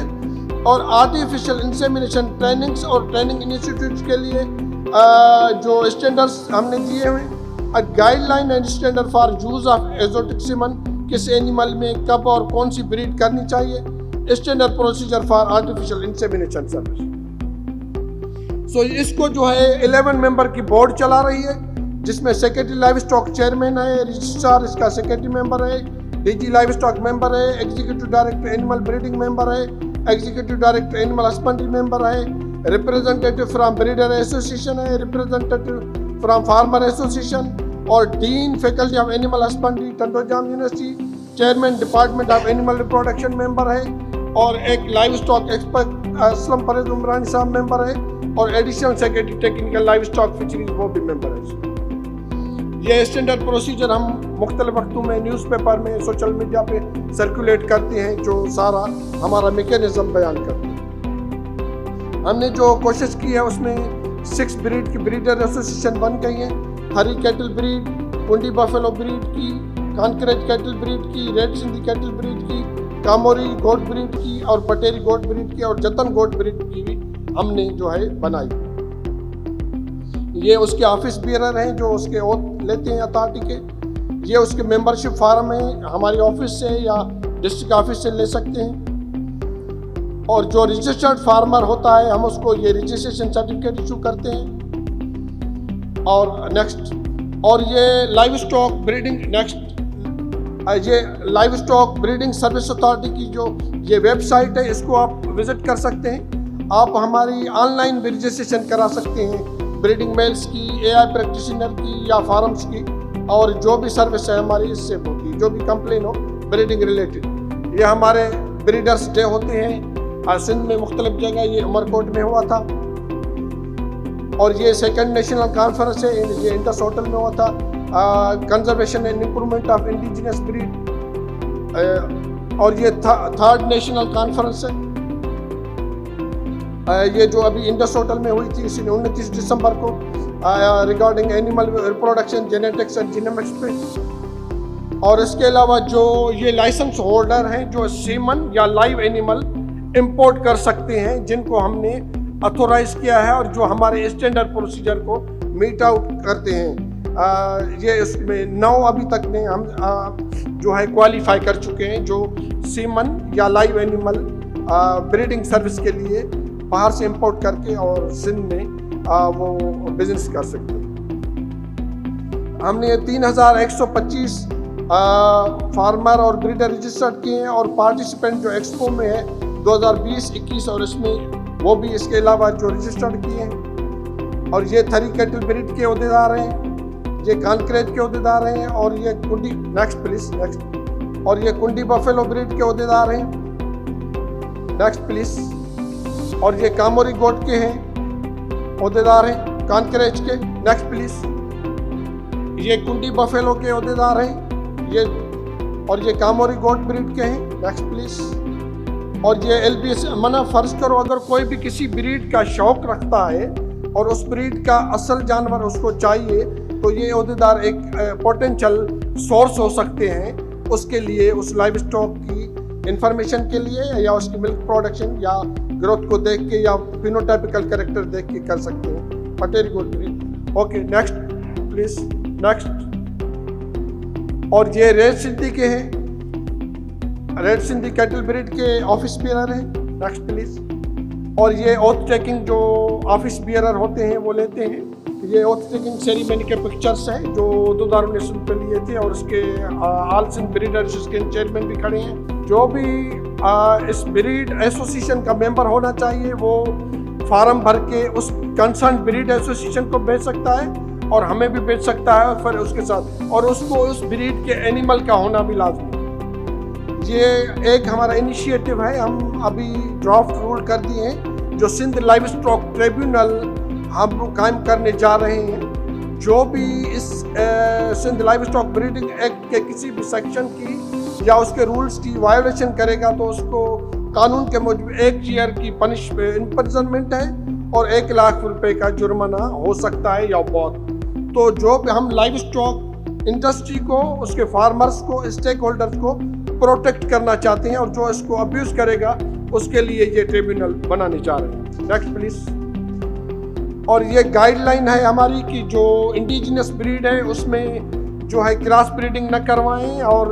और आर्टिफिशियल इंसेमिनेशन ट्रेनिंग्स और ट्रेनिंग इंस्टीट्यूट्स के लिए जो स्टैंडर्ड्स हमने दिए हुए, guideline and standard for use of exotic semen, किस एनिमल में कब और कौन सी ब्रीड करनी चाहिए, standard procedure for artificial insemination service. So इसको जो है 11 मेंबर की बोर्ड चला रही है, जिसमें सेक्रेटरी लाइव स्टॉक चेयरमैन है, रजिस्ट्रार इसका सेक्रेटरी मेंबर है, DG लाइव स्टॉक मेंबर है, executive director animal breeding member है, executive director animal husbandry member है, रिप्रेजेंटेटिव फ्रॉम ब्रीडर एसोसिएशन है, रिप्रेजेंटेटिव फ्रॉम फार्मर एसोसिएशन, और dean faculty of animal husbandry Tandojam university, chairman department of animal reproduction member है, और एक live stock expert Aslam Parvez Umrani sahab member है, और additional secretary technical live stock fisheries वो भी मेंबर है। ये स्टैंडर्ड प्रोसीजर हम मुख्तलिफ वक्तों में न्यूज़पेपर में सोशल मीडिया पे सर्कुलेट करते हैं, जो सारा हमारा मैकेनिज्म बयान करते हैं। हमने जो कोशिश की है उसमें 6 ब्रीड की ब्रीडर एसोसिएशन बन गई है, हरी कैटल ब्रीड, कुंडी बफेलो ब्रीड की, कानकरेज कैटल ब्रीड की, रेड सिंधी कैटल ब्रीड की, कामोरी गोट ब्रीड की, और पटेरी गोट ब्रीड की, और जतन गोट ब्रीड की भी हमने जो है बनाई। ये उसके ऑफिस बियरर हैं जो उसके ओथ लेते हैं अथॉरिटी के, ये उसके मेंबरशिप फार्म है, हमारे ऑफिस से या डिस्ट्रिक्ट ऑफिस से ले सकते हैं, और जो रजिस्टर्ड फार्मर होता है हम उसको ये रजिस्ट्रेशन सर्टिफिकेट इशू करते हैं। और नेक्स्ट, और ये लाइव स्टॉक ब्रीडिंग ये live stock breeding service authority की जो ये वेबसाइट है इसको आप विजिट कर सकते हैं। आप हमारी ऑनलाइन भी रजिस्ट्रेशन करा सकते हैं ब्रीडिंग मेल्स की, AI प्रैक्टिशनर की या फार्म्स की, और जो भी सर्विस है हमारी इससे होती है, जो भी कंप्लेन हो ब्रीडिंग रिलेटेड। ये हमारे ब्रीडर्स डे होते हैं सिंध में मुख्तलिफ जगह, ये उमरकोट में हुआ था, और ये 2nd नेशनल कॉन्फ्रेंस है, ये इंडस होटल में हुआ था, conservation and improvement of indigenous breed, और ये 3rd नेशनल कॉन्फ्रेंस है, ये जो अभी इंडस होटल में हुई थी इसी 29 दिसंबर को, regarding animal reproduction genetics and genomics पे। और इसके अलावा जो ये लाइसेंस होल्डर हैं जो सीमन या लाइव एनिमल इंपोर्ट कर सकते हैं, जिनको हमने अथोराइज किया है और जो हमारे स्टैंडर्ड प्रोसीजर को मीट आउट करते हैं, ये इसमें 9 अभी तक ने हम जो है क्वालिफाई कर चुके हैं, जो सीमन या लाइव एनिमल ब्रीडिंग सर्विस के लिए बाहर से इंपोर्ट करके और सिंध में वो बिजनेस कर सकते हैं। हमने 3125 फार्मर और ब्रीडर रजिस्टर्ड किए हैं, और पार्टिसिपेंट जो एक्सपो में है 2020-21 और इसमें वो भी इसके अलावा जो रजिस्टर्ड किए हैं, और ये 3 कैटल ब्रीड के अहदेदार हैं, ये कानक्रेज के अहदेदार हैं, और ये कुंडी, नेक्स्ट प्लीज, नेक्स्ट, और ये कुंडी बफेलो ब्रीड के अहदेदार हैं, नेक्स्ट प्लीज, और ये कामोरी गोट के हैं अहदेदार हैं कानक्रेज के, नेक्स्ट प्लीज, ये कुंडी बफेलो के अहदेदार हैं, ये, और ये कामोरी गोट ब्रीड के हैं, नेक्स्ट प्लीज, और ये LBS मना फर्ज करो अगर कोई भी किसी ब्रीड का शौक रखता है और उस ब्रीड का असल जानवर उसको चाहिए, तो ये अहदेदार एक पोटेंशियल सोर्स हो सकते हैं उसके लिए, उस लाइव स्टॉक की इंफॉर्मेशन के लिए, या उसकी मिल्क प्रोडक्शन या ग्रोथ को देख के, या फिनोटाइपिकल कैरेक्टर देख के कर सकते हैं। Pateri gold breed, okay, next please, next, और ये रेड सिंधी के हैं, रेड सिंधी कैटल ब्रीड के ऑफिस बियरर हैं, नेक्स्ट प्लीज, और ये ओथ टेकिंग जो ऑफिस बियरर होते हैं वो लेते हैं। ये ओथ टेकिंग सेरेमनी के पिक्चर्स हैं जो 2019 पे लिए थे, और उसके all Sindh breeder association chairman भी खड़े हैं। जो भी इस ब्रीड एसोसिएशन का मेंबर होना चाहिए वो फार्म भर के उस कंसर्न ब्रीड एसोसिएशन को भेज सकता है, और हमें भी भेज सकता है फिर उसके साथ, और उसको उस ब्रीड के एनिमल का होना भी लाजमी। ये एक हमारा इनिशिएटिव है, हम अभी ड्राफ्ट रूल कर दिए हैं जो सिंध लाइव स्टॉक ट्रिब्यूनल हम कायम करने जा रहे हैं। जो भी इस Sindh live stock breeding act के किसी भी सेक्शन की या उसके रूल्स की वायोलेशन करेगा तो उसको कानून के मुताबिक 1 ईयर की इम्प्रिजनमेंट है और 1 लाख रुपए का जुर्माना हो सकता है या बहुत। तो जो भी हम लाइव स्टॉक इंडस्ट्री को, उसके फार्मर्स को, स्टेक होल्डर्स को प्रोटेक्ट करना चाहते हैं, और जो इसको अब्यूज करेगा उसके लिए ये ट्रिब्यूनल बनाने जा रहे हैं। नेक्स्ट प्लीज, और ये गाइडलाइन है हमारी कि जो इंडिजिनस ब्रीड है उसमें जो है क्रॉस ब्रीडिंग न करवाएं, और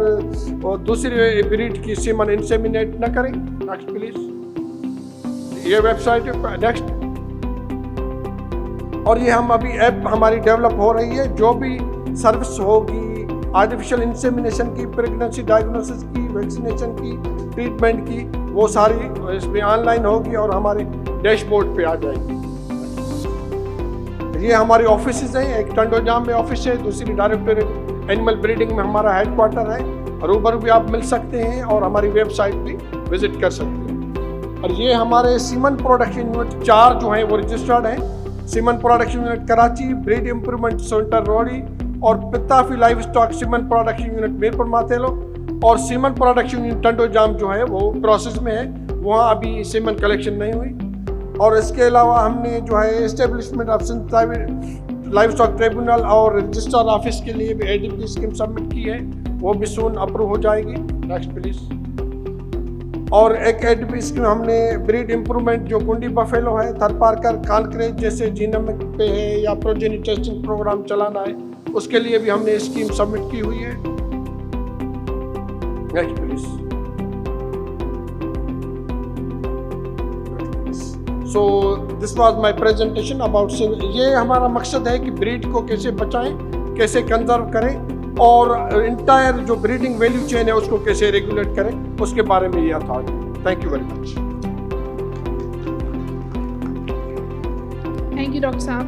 दूसरी ब्रीड की सीमन इंसेमिनेट न करें। नेक्स्ट प्लीज, ये वेबसाइट है, नेक्स्ट, और ये हम अभी ऐप हमारी डेवलप हो रही है, जो भी सर्विस होगी आर्टिफिशियल इंसेमिनेशन की, प्रेगनेंसी डायग्नोसिस की, वैक्सीनेशन की, ट्रीटमेंट की, वो सारी इसमें ऑनलाइन होगी और हमारे डैशबोर्ड पे आ जाएगी। ये हमारी ऑफिसेज हैं, एक टंडोजाम में ऑफिस है, दूसरी डायरेक्टरेट एनिमल ब्रीडिंग में हमारा हेडक्वार्टर है, रूबरू भी आप मिल सकते हैं और हमारी वेबसाइट भी विजिट कर सकते हैं। और ये हमारे सीमन प्रोडक्शन यूनिट 4 जो हैं वो रजिस्टर्ड हैं, semen production unit Karachi, breed improvement centre Rohri, और Pitafi live stock semen production unit Mirpur Mathelo, और सीमन प्रोडक्शन यूनिट टंडोजाम जो है वो प्रोसेस में है, वहाँ अभी सीमन कलेक्शन नहीं हुई। और इसके अलावा हमने जो है establishment of Sindh livestock tribunal और रजिस्ट्रार ऑफिस के लिए भी ADP स्कीम सबमिट की है, वो भी सून अप्रूव हो जाएगी। नेक्स्ट प्लीज, और एक ADP स्कीम हमने ब्रीड इम्प्रूवमेंट जो कुंडी बफेलो है, थरपारकर, कानक्रेज जैसे जीनोमिक पे है या प्रोजेनी टेस्टिंग प्रोग्राम चलाना है, उसके लिए भी हमने स्कीम सबमिट की हुई है। Next please, so this was my presentation about Sindh. ये हमारा मकसद है कि ब्रीड को कैसे बचाएं, कैसे कंजर्व करें, और इंटायर जो ब्रीडिंग वैल्यू चेन है उसको कैसे रेगुलेट करें, उसके बारे में यह था। Thank you very much. Thank you, Dr. Saab.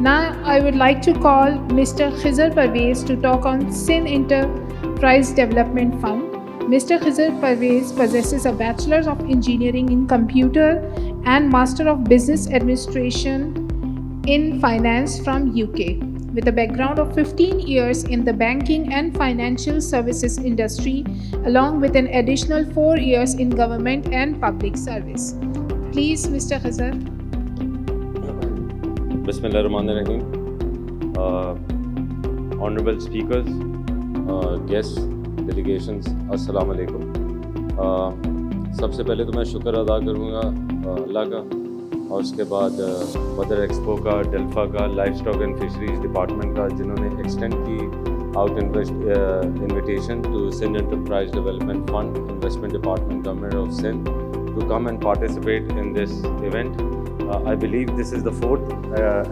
Now I would like to call Mr. Khizr Parvez to talk on Sindh Enterprise Development Fund. Mr. Khizr Parvez possesses a Bachelor's of Engineering in Computer and Master of Business Administration in Finance from UK, with a background of 15 years in the banking and financial services industry, along with an additional 4 years in government and public service. Please, Mr. Khizr. Bismillahirrahmanirrahim. Honorable speakers, guests, delegations, अस्सलाम वालेकुम। सबसे पहले तो मैं शुक्र अदा करूँगा अल्लाह का, और उसके बाद बदर एक्सपो का, डेल्फा का, livestock and fisheries department का, जिन्होंने एक्सटेंड की out invitation to Sindh enterprise development fund, investment department, government of Sindh, to come and participate in this event. I believe this is the 4th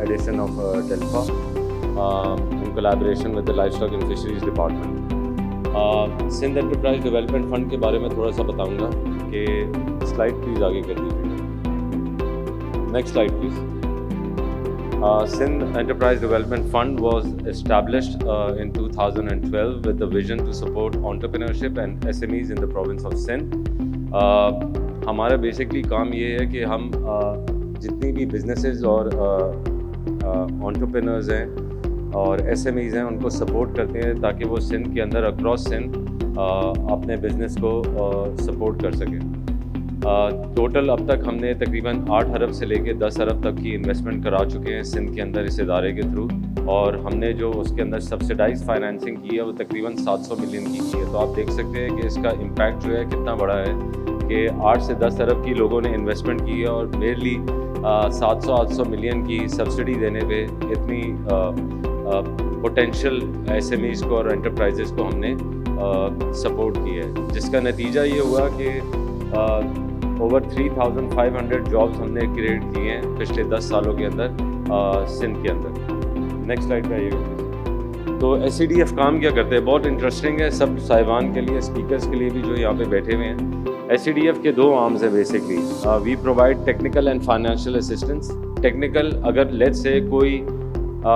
edition of DELFA in collaboration with the Livestock and Fisheries Department. Sindh enterprise development fund के बारे में थोड़ा सा बताऊंगा कि slide please आगे कर दीजिएगा। Next slide please. Sindh Enterprise Development Fund was established in 2012 with the vision to support entrepreneurship and SMEs in the province of Sindh. हमारा बेसिकली काम ये है कि हम जितनी भी बिजनेसेस और एंटरप्रेन्योर्स हैं और SMEs हैं उनको सपोर्ट करते हैं ताकि वो सिंध के अंदर अक्रॉस सिंध अपने बिज़नेस को सपोर्ट कर सकें। टोटल अब तक हमने तकरीबन 8 अरब से लेके 10 अरब तक की इन्वेस्टमेंट करा चुके हैं सिंध के अंदर इस इदारे के थ्रू, और हमने जो उसके अंदर सब्सिडाइज फाइनेंसिंग की है वो तकरीबन 700 मिलियन की है। तो आप देख सकते हैं कि इसका इम्पैक्ट जो है कितना बड़ा है कि 8 से 10 अरब की लोगों ने इन्वेस्टमेंट की है और मेनली 700-800 मिलियन की सब्सिडी देने पे इतनी पोटेंशियल SMEs को और एंटरप्राइजेज़ को हमने सपोर्ट की है, जिसका नतीजा ये हुआ कि ओवर 3,500 जॉब्स हमने क्रिएट किए हैं पिछले 10 सालों के अंदर सिंध के अंदर। नेक्स्ट स्लाइड पे आइएगा। तो SCDF काम क्या करते हैं, बहुत इंटरेस्टिंग है सब साहिबान के लिए, स्पीकर्स के लिए भी जो यहाँ पे बैठे हुए हैं। SCDF के 2 आर्म्स है basically. We provide technical and financial assistance. Technical, अगर लेट्स से कोई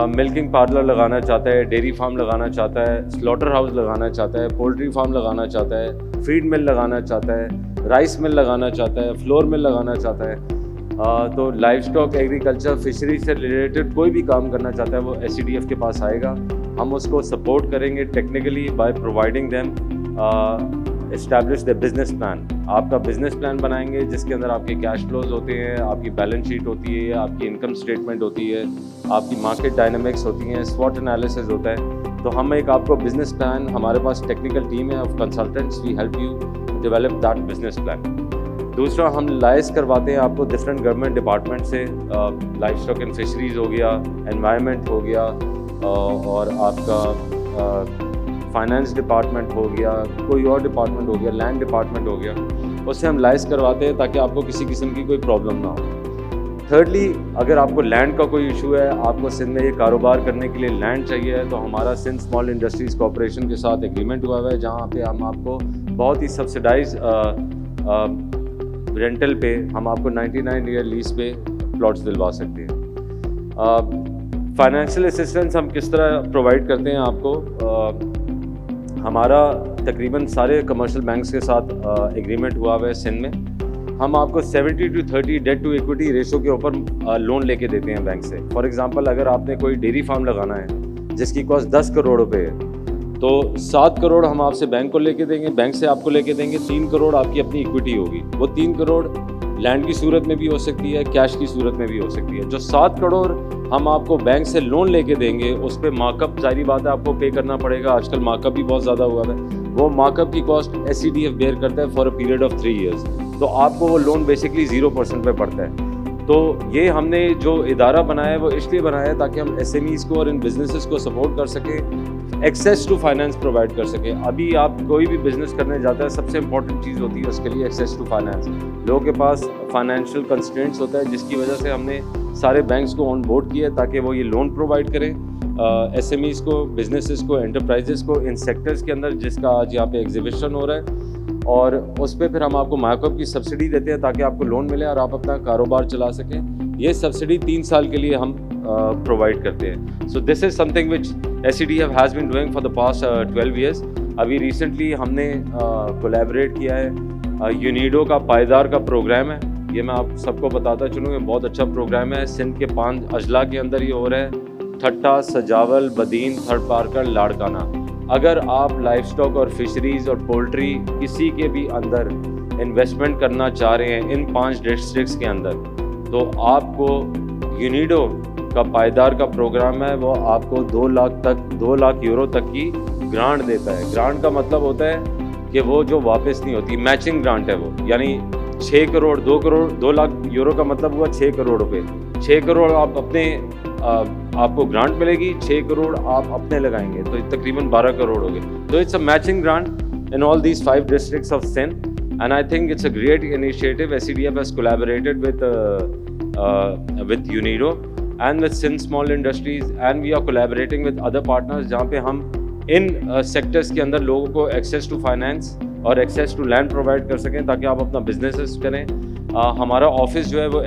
मिल्किंग पार्लर लगाना चाहता है, डेयरी फार्म लगाना चाहता है, स्लॉटर हाउस लगाना चाहता है, पोल्ट्री फार्म लगाना चाहता है, फीड मिल लगाना चाहता है, राइस मिल लगाना चाहता है, फ्लोर मिल लगाना चाहता है, तो लाइव स्टॉक, एग्रीकल्चर, फिशरी से रिलेटेड कोई भी काम करना चाहता है वो SCDF के पास आएगा। हम उसको सपोर्ट करेंगे technically by providing them establish the business plan. आपका बिजनेस प्लान बनाएंगे जिसके अंदर आपके कैश फ्लोज होते हैं, आपकी बैलेंस शीट होती है, आपकी इनकम स्टेटमेंट होती है, आपकी मार्केट डायनामिक्स होती हैं, स्वॉट एनालिसिस होता है। तो हम एक आपको बिजनेस प्लान, हमारे पास टेक्निकल टीम है of consultants, we help you develop that business plan. दूसरा, हम लाइस करवाते हैं आपको डिफरेंट गवर्नमेंट डिपार्टमेंट से, लाइफ स्टॉक एंड फिशरीज़ हो गया, एनवायरनमेंट हो गया, और आपका फाइनेंस डिपार्टमेंट हो गया, कोई और डिपार्टमेंट हो गया, लैंड डिपार्टमेंट हो गया, उससे हम लाइस करवाते हैं ताकि आपको किसी किस्म की कोई प्रॉब्लम ना हो। थर्डली, अगर आपको लैंड का कोई इशू है, आपको सिंध में ये कारोबार करने के लिए लैंड चाहिए है, तो हमारा सिंध स्मॉल इंडस्ट्रीज़ कॉर्पोरेशन के साथ एग्रीमेंट हुआ हुआ है जहाँ पे हम आपको बहुत ही सब्सिडाइज रेंटल पे हम आपको 99 ईयर लीज पे प्लॉट्स दिलवा सकते हैं। फाइनेंशियल असिस्टेंस हम किस तरह प्रोवाइड करते हैं आपको, हमारा तकरीबन सारे कमर्शियल बैंक्स के साथ एग्रीमेंट हुआ हुआ है सिंध में। हम आपको 70-30 डेट टू इक्विटी रेशो के ऊपर लोन लेके देते हैं बैंक से। फॉर एग्जांपल, अगर आपने कोई डेयरी फार्म लगाना है जिसकी कॉस्ट 10 करोड़ रुपए है, तो 7 करोड़ हम आपसे बैंक को लेके देंगे, बैंक से आपको लेके देंगे, 3 करोड़ आपकी अपनी इक्विटी होगी। वो 3 करोड़ लैंड की सूरत में भी हो सकती है, कैश की सूरत में भी हो सकती है। जो 7 करोड़ हम आपको बैंक से लोन लेके देंगे उस पर मार्कअप, जाहिर बात है आपको पे करना पड़ेगा, आजकल मार्कअप भी बहुत ज़्यादा हुआ है, वो मार्कअप की कॉस्ट SCDF बेयर करता है for a period of 3 years. तो आपको वो लोन बेसिकली 0% पे पड़ता है। तो ये हमने जो इदारा बनाया है वो इसलिए बनाया है ताकि हम SMEs को और इन बिजनेसेस को सपोर्ट कर सकें, एक्सेस टू फाइनेंस प्रोवाइड कर सकें। अभी आप कोई भी बिजनेस करने जाता है, सबसे इंपॉर्टेंट चीज़ होती है उसके लिए एक्सेस टू फाइनेंस। लोगों के पास फाइनेंशियल कंस्ट्रेंट्स होता है, जिसकी वजह से हमने सारे बैंक्स को ऑन बोर्ड किया है ताकि वो ये लोन प्रोवाइड करें SMEs को, बिजनेसेस को, एंटरप्राइजेस को इन सेक्टर्स के अंदर जिसका आज यहाँ पे एग्जीबिशन हो रहा है, और उस पर फिर हम आपको मार्कअप की सब्सिडी देते हैं ताकि आपको लोन मिले और आप अपना कारोबार चला सकें। ये सब्सिडी 3 साल के लिए हम प्रोवाइड करते हैं। So this is something which SCDF has been doing for the past 12 years. अभी रिसेंटली हमने कोलैबोरेट किया है, यूनिडो का पायदार का प्रोग्राम है, ये मैं आप सबको बताता चलूँ, ये बहुत अच्छा प्रोग्राम है। सिंध के 5 अजला के अंदर ये हो रहा है, ठट्टा, सजावल, बदीन, थर्ड पार्कर, लाड़काना। अगर आप लाइफ स्टॉक और फिशरीज़ और पोल्ट्री किसी के भी अंदर इन्वेस्टमेंट करना चाह रहे हैं इन 5 डिस्ट्रिक्ट्स के अंदर, तो आपको यूनिडो का पायदार का प्रोग्राम है, वो आपको 2 लाख यूरो तक की ग्रांट देता है। ग्रांट का मतलब होता है कि वो जो वापस नहीं होती, मैचिंग ग्रांट है वो, यानी 6 करोड़ 2 लाख यूरो का मतलब हुआ 6 करोड़ रुपए। 6 करोड़ आप अपने आपको ग्रांट मिलेगी, 6 करोड़ आप अपने लगाएंगे तो तकरीबन 12 करोड़ हो गए। तो it's a matching grant in all these 5 districts of Sindh, and I think it's a great initiative. SCDF has collaborated with UNIDO and with Sindh Small Industries, and we are collaborating with other partners जहाँ पे हम इन sectors के अंदर लोगों को access to finance और access to land provide कर सकें ताकि आप अपना बिजनेस करें। हमारा ऑफिस जो है वो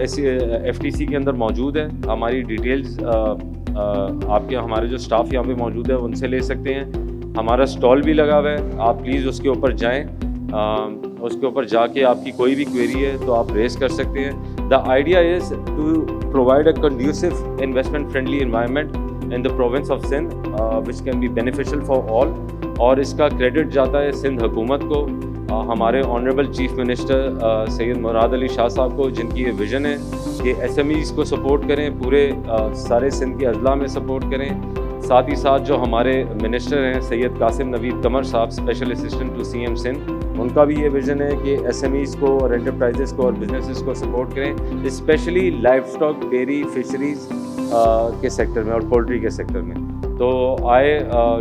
FTC के अंदर मौजूद है। हमारी डिटेल्स आपके हमारे जो स्टाफ यहाँ पे मौजूद है उनसे ले सकते हैं। हमारा स्टॉल भी लगा हुआ है, आप प्लीज़ उसके ऊपर जाएं। उसके ऊपर जाके आपकी कोई भी क्वेरी है तो आप रेस कर सकते हैं। The idea is to provide a conducive investment friendly environment in the province of Sindh which can be beneficial for all. और इसका क्रेडिट जाता है सिंध हुकूमत को, हमारे honourable chief minister Syed Murad Ali Shah साहब को, जिनकी ये विज़न है कि SMEs को सपोर्ट करें, पूरे सारे सिंध के अजला में सपोर्ट करें। साथ ही साथ जो हमारे मिनिस्टर हैं सैयद कासिम नवीद कमर साहब, special assistant to CM Sindh, उनका भी ये विज़न है कि SMEs को और एंटरप्राइजेस को और बिजनेसेस को सपोर्ट करें, specially livestock, dairy, fisheries के सेक्टर में और पोल्ट्री के सेक्टर में। तो I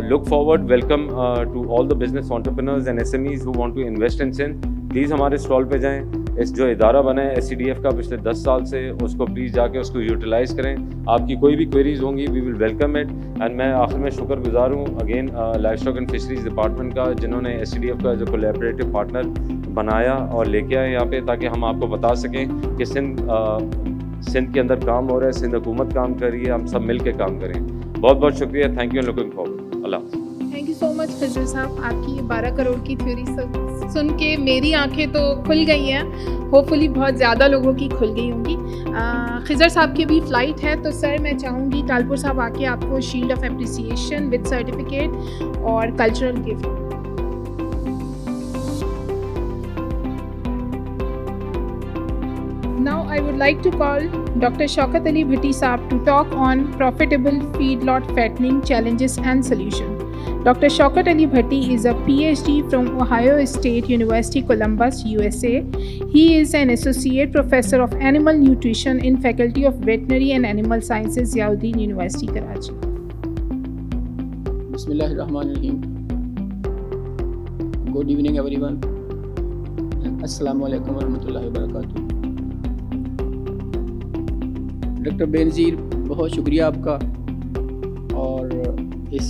look forward, welcome to all the business entrepreneurs and SMEs who want to invest in Sindh. Please हमारे स्टॉल पे जाएं। इस जो इदारा बना है SCDF का पिछले 10 साल से, उसको प्लीज़ जाके उसको यूटिलाइज़ करें। आपकी कोई भी क्वेरीज होंगी, we will welcome it. And मैं आखिर में शुक्रगुजार हूँ again livestock and fisheries department का, जिन्होंने SCDF का जो कोलैबोरेटिव पार्टनर बनाया और लेके आए यहाँ पे, ताकि हम आपको बता सकें कि सिंध के अंदर काम हो रहा है, सिंध हुकूमत काम कर रही है, हम सब मिल के काम करें। बहुत बहुत शुक्रिया, thank you, looking forward. Allah हाफ़िज़। Thank you so much Khizar साहब, आपकी ये 12 करोड़ की थ्योरी सुन के मेरी आंखें तो खुल गई हैं, होपफुली बहुत ज़्यादा लोगों की खुल गई होंगी। खिजर साहब की भी फ़्लाइट है, तो सर मैं चाहूँगी तालपुर साहब आके आपको shield of appreciation with certificate और cultural gift. Now I would like to call Dr. Shaukat Ali Bhatti Saab to talk on profitable feedlot fattening challenges and solutions. Dr. Shaukat Ali Bhatti is a PhD from Ohio State University, Columbus, USA. He is an associate professor of animal nutrition in Faculty of Veterinary and Animal Sciences, Ziauddin University, Karachi. Bismillahirrahmanirrahim. Good evening, everyone. Assalamu alaikum warahmatullahi wabarakatuh. Doctor Benazir, बहुत शुक्रिया आपका, और इस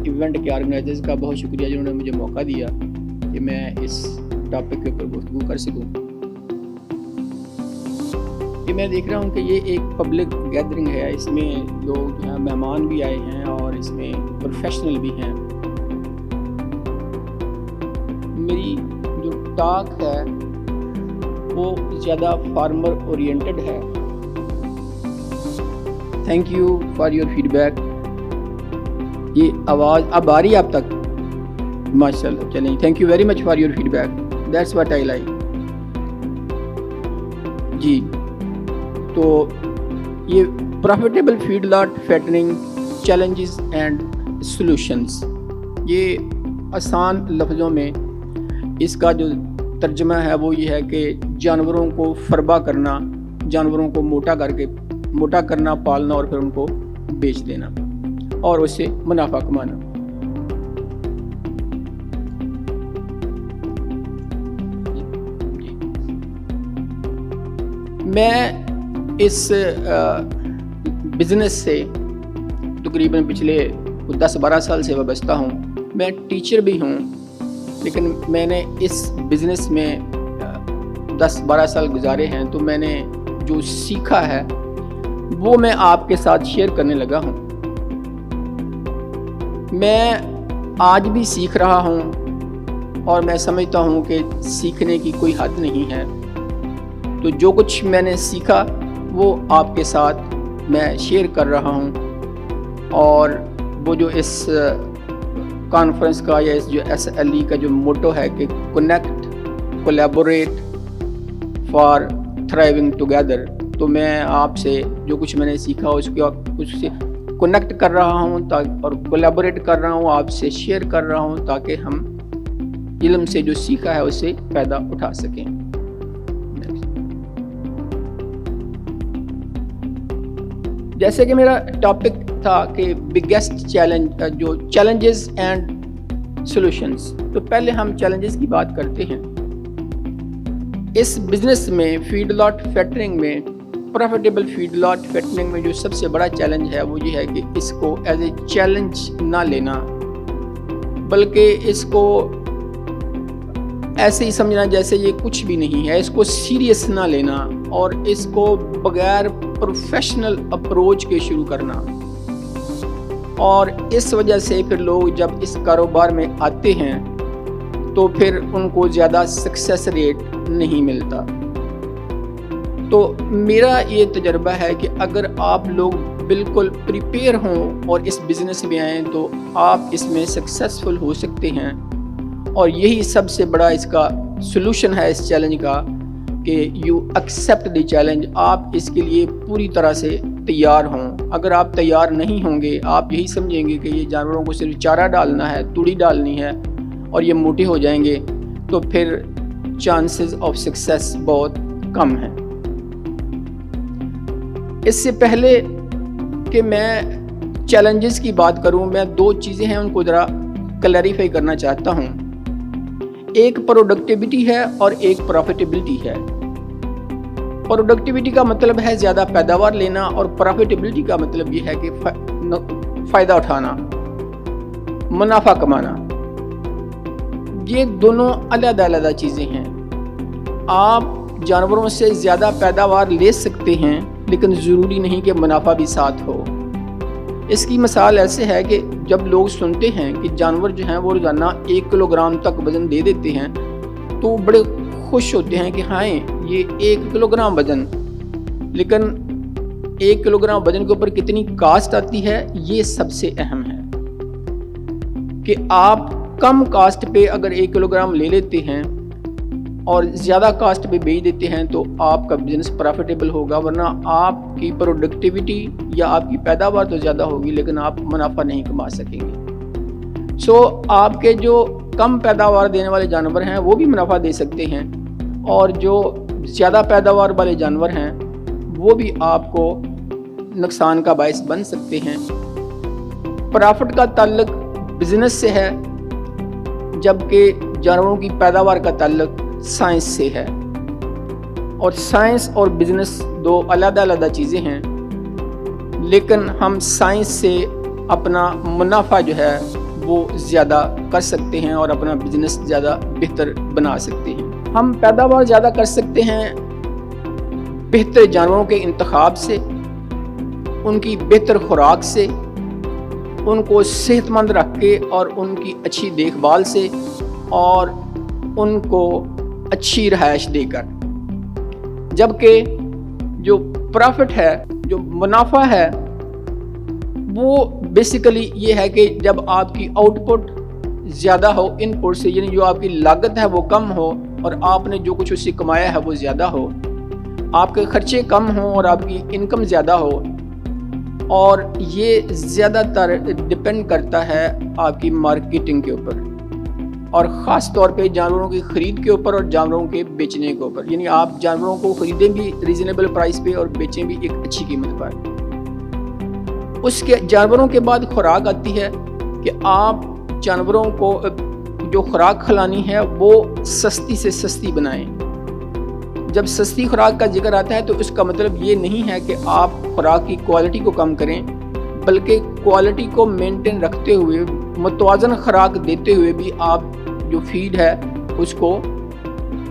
event के organisers का बहुत शुक्रिया जिन्होंने मुझे मौका दिया कि मैं इस टॉपिक के ऊपर गुफ्तगू कर सकूं। कि मैं देख रहा हूं कि ये एक पब्लिक गैदरिंग है, इसमें लोग जो हैं मेहमान भी आए हैं और इसमें प्रोफेशनल भी हैं। मेरी जो टॉक है वो ज़्यादा फार्मर ओरिएंटेड है। Thank you for your feedback. ये आवाज़ अब आ रही है आप तक? माशाल्लाह, चलें, thank you very much for your feedback, that's what I like. जी, तो ये profitable feedlot fattening challenges and solutions, ये आसान लफ्ज़ों में इसका जो तर्जमा है वो ये है कि जानवरों को फरबा करना, जानवरों को मोटा करना, पालना और फिर उनको बेच देना और उससे मुनाफा कमाना। मैं इस बिज़नेस से तकरीबन पिछले 10-12 साल से वाबस्ता हूँ। मैं टीचर भी हूँ, लेकिन मैंने इस बिज़नेस में 10-12 साल गुजारे हैं, तो मैंने जो सीखा है वो मैं आपके साथ शेयर करने लगा हूँ। मैं आज भी सीख रहा हूँ और मैं समझता हूँ कि सीखने की कोई हद नहीं है। तो जो कुछ मैंने सीखा वो आपके साथ मैं शेयर कर रहा हूँ, और वो जो इस कॉन्फ्रेंस का या इस जो SLE का जो मोटो है कि connect, collaborate for thriving together, तो मैं आपसे जो कुछ मैंने सीखा उससे कनेक्ट कर रहा हूँ और कोलैबोरेट कर रहा हूँ, आपसे शेयर कर रहा हूँ, ताकि हम इल्म से जो सीखा है उससे फ़ायदा उठा सकें। जैसे कि मेरा टॉपिक था कि बिगेस्ट चैलेंज, जो चैलेंजेस एंड सॉल्यूशंस, तो पहले हम चैलेंजेस की बात करते हैं। इस बिज़नेस में फीडलॉट फैटरिंग में, प्रॉफिटेबल फीडलॉट फैटरिंग में जो सबसे बड़ा चैलेंज है वो ये है कि इसको एज ए चैलेंज ना लेना, बल्कि इसको ऐसे ही समझना जैसे ये कुछ भी नहीं है, इसको सीरियस ना लेना और इसको बगैर प्रोफेशनल अप्रोच के शुरू करना। और इस वजह से फिर लोग जब इस कारोबार में आते हैं तो फिर उनको ज़्यादा सक्सेस रेट नहीं मिलता। तो मेरा ये तजर्बा है कि अगर आप लोग बिल्कुल प्रिपेयर हों और इस बिज़नेस में आएँ तो आप इसमें सक्सेसफुल हो सकते हैं। और यही सबसे बड़ा इसका सॉल्यूशन है इस चैलेंज का कि यू एक्सेप्ट द चैलेंज। आप इसके लिए पूरी तरह से तैयार हों। अगर आप तैयार नहीं होंगे, आप यही समझेंगे कि ये जानवरों को सिर्फ चारा डालना है, तूड़ी डालनी है और ये मोटे हो जाएंगे, तो फिर चांसेस ऑफ सक्सेस बहुत कम हैं। इससे पहले कि मैं चैलेंजेस की बात करूं, मैं 2 चीज़ें हैं उनको ज़रा क्लैरिफाई करना चाहता हूं। एक प्रोडक्टिविटी है और एक प्रॉफिटेबिलिटी है। प्रोडक्टिविटी का मतलब है ज़्यादा पैदावार लेना और प्रॉफिटेबिलिटी का मतलब ये है कि फ़ायदा उठाना, मुनाफा कमाना। ये दोनों अलग-अलग चीज़ें हैं। आप जानवरों से ज़्यादा पैदावार ले सकते हैं लेकिन ज़रूरी नहीं कि मुनाफा भी साथ हो। इसकी मिसाल ऐसे है कि जब लोग सुनते हैं कि जानवर जो हैं वो रोज़ाना 1 किलोग्राम तक वज़न दे देते हैं तो बड़े खुश होते हैं कि हाँ ये 1 किलोग्राम वज़न, लेकिन 1 किलोग्राम वज़न के ऊपर कितनी कास्ट आती है ये सबसे अहम है। कि आप कम कास्ट पे अगर 1 किलोग्राम ले लेते हैं और ज़्यादा कास्ट पे बेच देते हैं तो आपका बिजनेस प्रॉफिटेबल होगा, वरना आपकी प्रोडक्टिविटी या आपकी पैदावार तो ज़्यादा होगी लेकिन आप मुनाफा नहीं कमा सकेंगे। सो आपके जो कम पैदावार देने वाले जानवर हैं वो भी मुनाफा दे सकते हैं और जो ज़्यादा पैदावार वाले जानवर हैं वो भी आपको नुकसान का बायस बन सकते हैं। प्रॉफिट का ताल्लुक बिजनेस से है जबकि जानवरों की पैदावार का ताल्लुक साइंस से है। और साइंस और बिजनेस 2 अलग-अलग चीज़ें हैं, लेकिन हम साइंस से अपना मुनाफा जो है वो ज़्यादा कर सकते हैं और अपना बिजनेस ज़्यादा बेहतर बना सकते हैं। हम पैदावार ज़्यादा कर सकते हैं बेहतर जानवरों के इंतखाब से, उनकी बेहतर खुराक से, उनको सेहतमंद रख के और उनकी अच्छी देखभाल से और उनको अच्छी रहायश देकर। जबकि जो प्रॉफिट है, जो मुनाफा है, वो बेसिकली ये है कि जब आपकी आउटपुट ज़्यादा हो इनपुट से, यानी जो आपकी लागत है वो कम हो और आपने जो कुछ उससे कमाया है वो ज़्यादा हो, आपके खर्चे कम हों और आपकी इनकम ज़्यादा हो। और ये ज़्यादातर डिपेंड करता है आपकी मार्केटिंग के ऊपर और ख़ास तौर पे जानवरों की ख़रीद के ऊपर और जानवरों के बेचने के ऊपर। यानी आप जानवरों को ख़रीदें भी रीज़नेबल प्राइस पे और बेचें भी एक अच्छी कीमत पर। उसके जानवरों के बाद खुराक आती है कि आप जानवरों को जो खुराक खिलानी है वो सस्ती से सस्ती बनाएं। जब सस्ती खुराक का जिक्र आता है तो इसका मतलब ये नहीं है कि आप खुराक की क्वालिटी को कम करें, बल्कि क्वालिटी को मेंटेन रखते हुए मुतवाज़न खुराक देते हुए भी आप जो फीड है उसको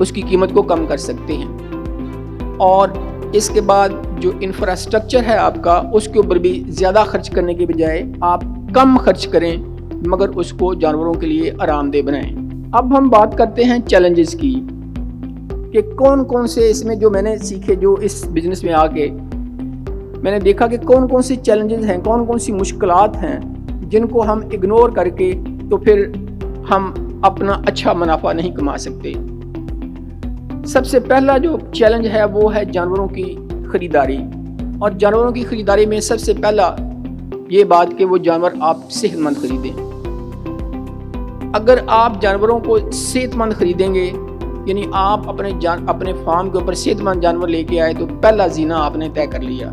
उसकी कीमत को कम कर सकते हैं। और इसके बाद जो इंफ्रास्ट्रक्चर है आपका उसके ऊपर भी ज़्यादा खर्च करने के बजाय आप कम खर्च करें मगर उसको जानवरों के लिए आरामदेह बनाएं। अब हम बात करते हैं चैलेंजेस की कि कौन कौन से इसमें जो मैंने सीखे, जो इस बिज़नेस में आके मैंने देखा कि कौन कौन सी चैलेंजेस हैं, कौन कौन सी मुश्किलात हैं जिनको हम इग्नोर करके तो फिर हम अपना अच्छा मुनाफा नहीं कमा सकते। सबसे पहला जो चैलेंज है वो है जानवरों की ख़रीदारी। और जानवरों की ख़रीदारी में सबसे पहला ये बात कि वो जानवर आप सेहतमंद ख़रीदें। अगर आप जानवरों को सेहतमंद ख़रीदेंगे, यानी आप अपने फार्म के ऊपर सेहतमंद जानवर लेके आए, तो पहला जीना आपने तय कर लिया।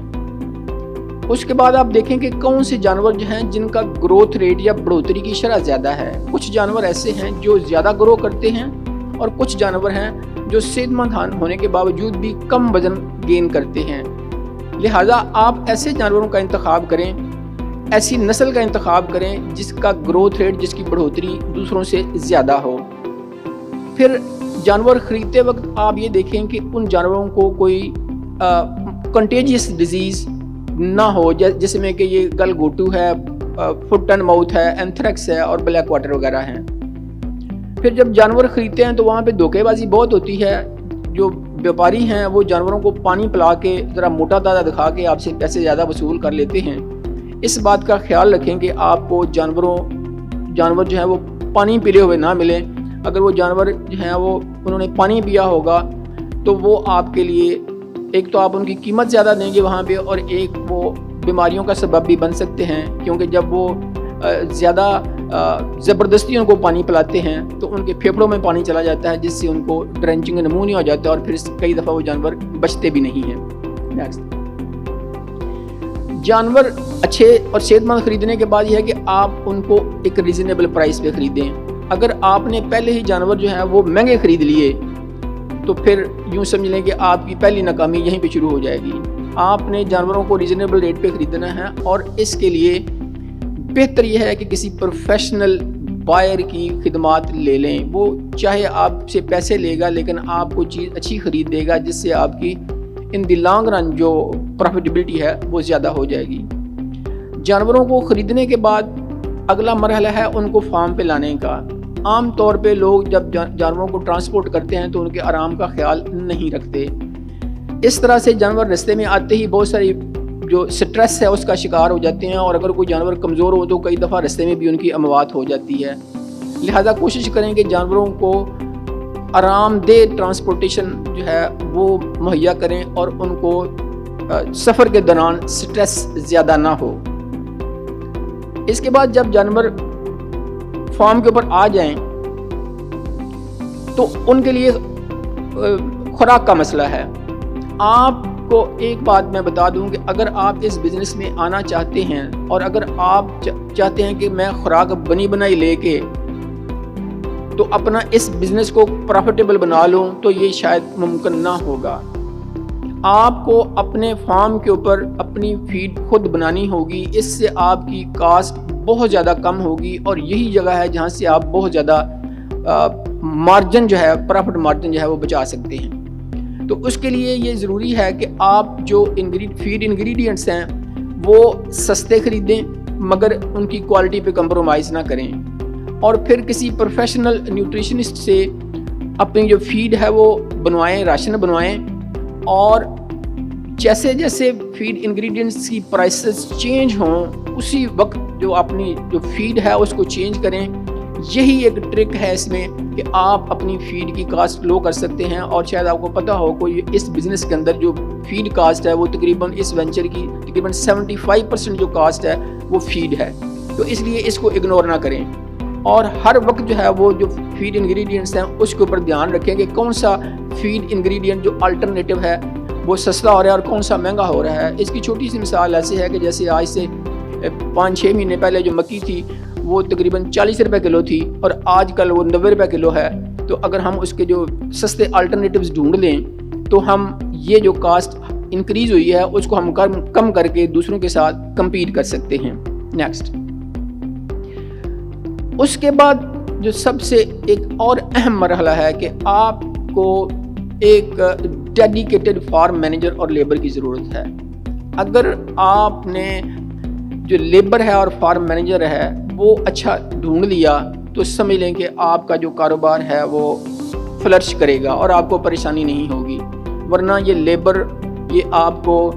उसके बाद आप देखें कि कौन से जानवर जो हैं जिनका ग्रोथ रेट या बढ़ोतरी की शरह ज़्यादा है। कुछ जानवर ऐसे हैं जो ज़्यादा ग्रो करते हैं और कुछ जानवर हैं जो सेहतमंद होने के बावजूद भी कम वज़न गेन करते हैं। लिहाजा आप ऐसे जानवरों का इंतखाब करें, ऐसी नस्ल का इंतखाब करें जिसका ग्रोथ रेट, जिसकी बढ़ोतरी दूसरों से ज़्यादा हो। फिर जानवर खरीदते वक्त आप ये देखें कि उन जानवरों को कोई कंटेजियस डिजीज़ ना हो, जिसमें कि ये गलघोटू है, फुट एंड माउथ है, एंथ्रेक्स है और ब्लैक वाटर वगैरह हैं। फिर जब जानवर ख़रीदते हैं तो वहाँ पे धोखेबाजी बहुत होती है। जो व्यापारी हैं वो जानवरों को पानी पिला के ज़रा मोटा ताज़ा दिखा के आपसे पैसे ज़्यादा वसूल कर लेते हैं। इस बात का ख्याल रखें कि आपको जानवर जो है वो पानी पीले हुए ना मिलें। अगर वो जानवर जो हैं वो उन्होंने पानी पिया होगा तो वो आपके लिए एक तो आप उनकी कीमत ज़्यादा देंगे वहाँ पे, और एक वो बीमारियों का सबब भी बन सकते हैं, क्योंकि जब वो ज़्यादा ज़बरदस्ती उनको पानी पिलाते हैं तो उनके फेफड़ों में पानी चला जाता है, जिससे उनको ड्रेंचिंग नमूनिया हो जाता है और फिर कई दफ़ा वो जानवर बचते भी नहीं हैं। नेक्स्ट, जानवर अच्छे और सेहतमंद ख़रीदने के बाद यह है कि आप उनको एक रीज़नेबल प्राइस पे ख़रीदें। अगर आपने पहले ही जानवर जो है वो महंगे ख़रीद लिए तो फिर यूँ समझ लें कि आपकी पहली नाकामी यहीं पे शुरू हो जाएगी। आपने जानवरों को रीज़नेबल रेट पे ख़रीदना है, और इसके लिए बेहतर यह है कि किसी प्रोफेशनल बायर की खिदमात ले लें। वो चाहे आपसे पैसे लेगा लेकिन आपको चीज़ अच्छी ख़रीद देगा, जिससे आपकी इन द लॉन्ग रन जो प्रॉफिटेबिलिटी है वो ज़्यादा हो जाएगी। जानवरों को ख़रीदने के बाद अगला मरहला है उनको फार्म पे लाने का। आम तौर पे लोग जब जानवरों को ट्रांसपोर्ट करते हैं तो उनके आराम का ख्याल नहीं रखते। इस तरह से जानवर रास्ते में आते ही बहुत सारी जो स्ट्रेस है उसका शिकार हो जाते हैं, और अगर कोई जानवर कमज़ोर हो तो कई दफ़ा रास्ते में भी उनकी अमवात हो जाती है। लिहाजा कोशिश करें कि जानवरों को आरामदेह ट्रांसपोर्टेशन जो है वो मुहैया करें और उनको सफ़र के दौरान स्ट्रेस ज़्यादा ना हो। इसके बाद जब जानवर फार्म के ऊपर आ जाएं तो उनके लिए खुराक का मसला है। आपको एक बात मैं बता दूं कि अगर आप इस बिज़नेस में आना चाहते हैं और अगर आप चाहते हैं कि मैं खुराक बनी बनाई लेके तो अपना इस बिज़नेस को प्रॉफिटेबल बना लूं, तो ये शायद मुमकिन ना होगा। आपको अपने फार्म के ऊपर अपनी फीड खुद बनानी होगी। इससे आपकी कास्ट बहुत ज़्यादा कम होगी और यही जगह है जहाँ से आप बहुत ज़्यादा मार्जिन जो है, प्रॉफिट मार्जिन जो है वो बचा सकते हैं। तो उसके लिए ये ज़रूरी है कि आप जो फीड इंग्रेडिएंट्स हैं वो सस्ते ख़रीदें मगर उनकी क्वालिटी पे कंप्रोमाइज़ ना करें, और फिर किसी प्रोफेशनल न्यूट्रिशनिस्ट से अपनी जो फीड है वो बनवाएं, राशन बनवाएं, और जैसे जैसे फीड इंग्रेडिएंट्स की प्राइसेस चेंज हों उसी वक्त जो अपनी जो फीड है उसको चेंज करें। यही एक ट्रिक है इसमें कि आप अपनी फीड की कास्ट लो कर सकते हैं। और शायद आपको पता हो कोई इस बिज़नेस के अंदर जो फीड कास्ट है वो तकरीबन इस वेंचर की तकरीबन 75% जो कास्ट है वो फीड है। तो इसलिए इसको इग्नोर ना करें और हर वक्त जो है वो जो फीड इंग्रेडिएंट्स हैं उसके ऊपर ध्यान रखें कि कौन सा फीड इंग्रेडिएंट जो अल्टरनेटिव है वो सस्ता हो रहा है और कौन सा महंगा हो रहा है। इसकी छोटी सी मिसाल ऐसे है कि जैसे आज से 5-6 महीने पहले जो मक्की थी वो तकरीबन 40 रुपये किलो थी और आजकल वो 90 रुपये किलो है। तो अगर हम उसके जो सस्ते अल्टरनेटिव्स ढूंढ लें तो हम ये जो कास्ट इंक्रीज़ हुई है उसको हम कम करके दूसरों के साथ compete कर सकते हैं। नेक्स्ट, उसके बाद जो सबसे एक और अहम मरहला है कि आपको एक डेडिकेटेड फार्म मैनेजर और लेबर की ज़रूरत है। अगर आपने जो लेबर है और फार्म मैनेजर है वो अच्छा ढूंढ लिया तो समझ लें कि आपका जो कारोबार है वो फ्लर्श करेगा और आपको परेशानी नहीं होगी, वरना ये लेबर ये आपको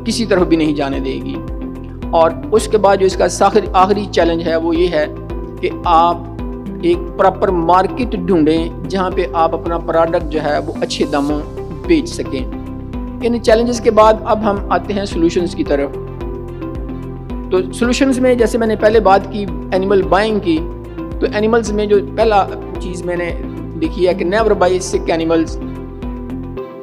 किसी तरफ भी नहीं जाने देगी। और उसके बाद जो इसका आखिरी चैलेंज है वो ये है कि आप एक प्रॉपर मार्केट ढूंढें जहाँ पे आप अपना प्रोडक्ट जो है वो अच्छे दामों बेच सकें। इन चैलेंजेस के बाद अब हम आते हैं सॉल्यूशंस की तरफ। तो सॉल्यूशंस में जैसे मैंने पहले बात की एनिमल बाइंग की, तो एनिमल्स में जो पहला चीज़ मैंने देखी है कि never buy sick animals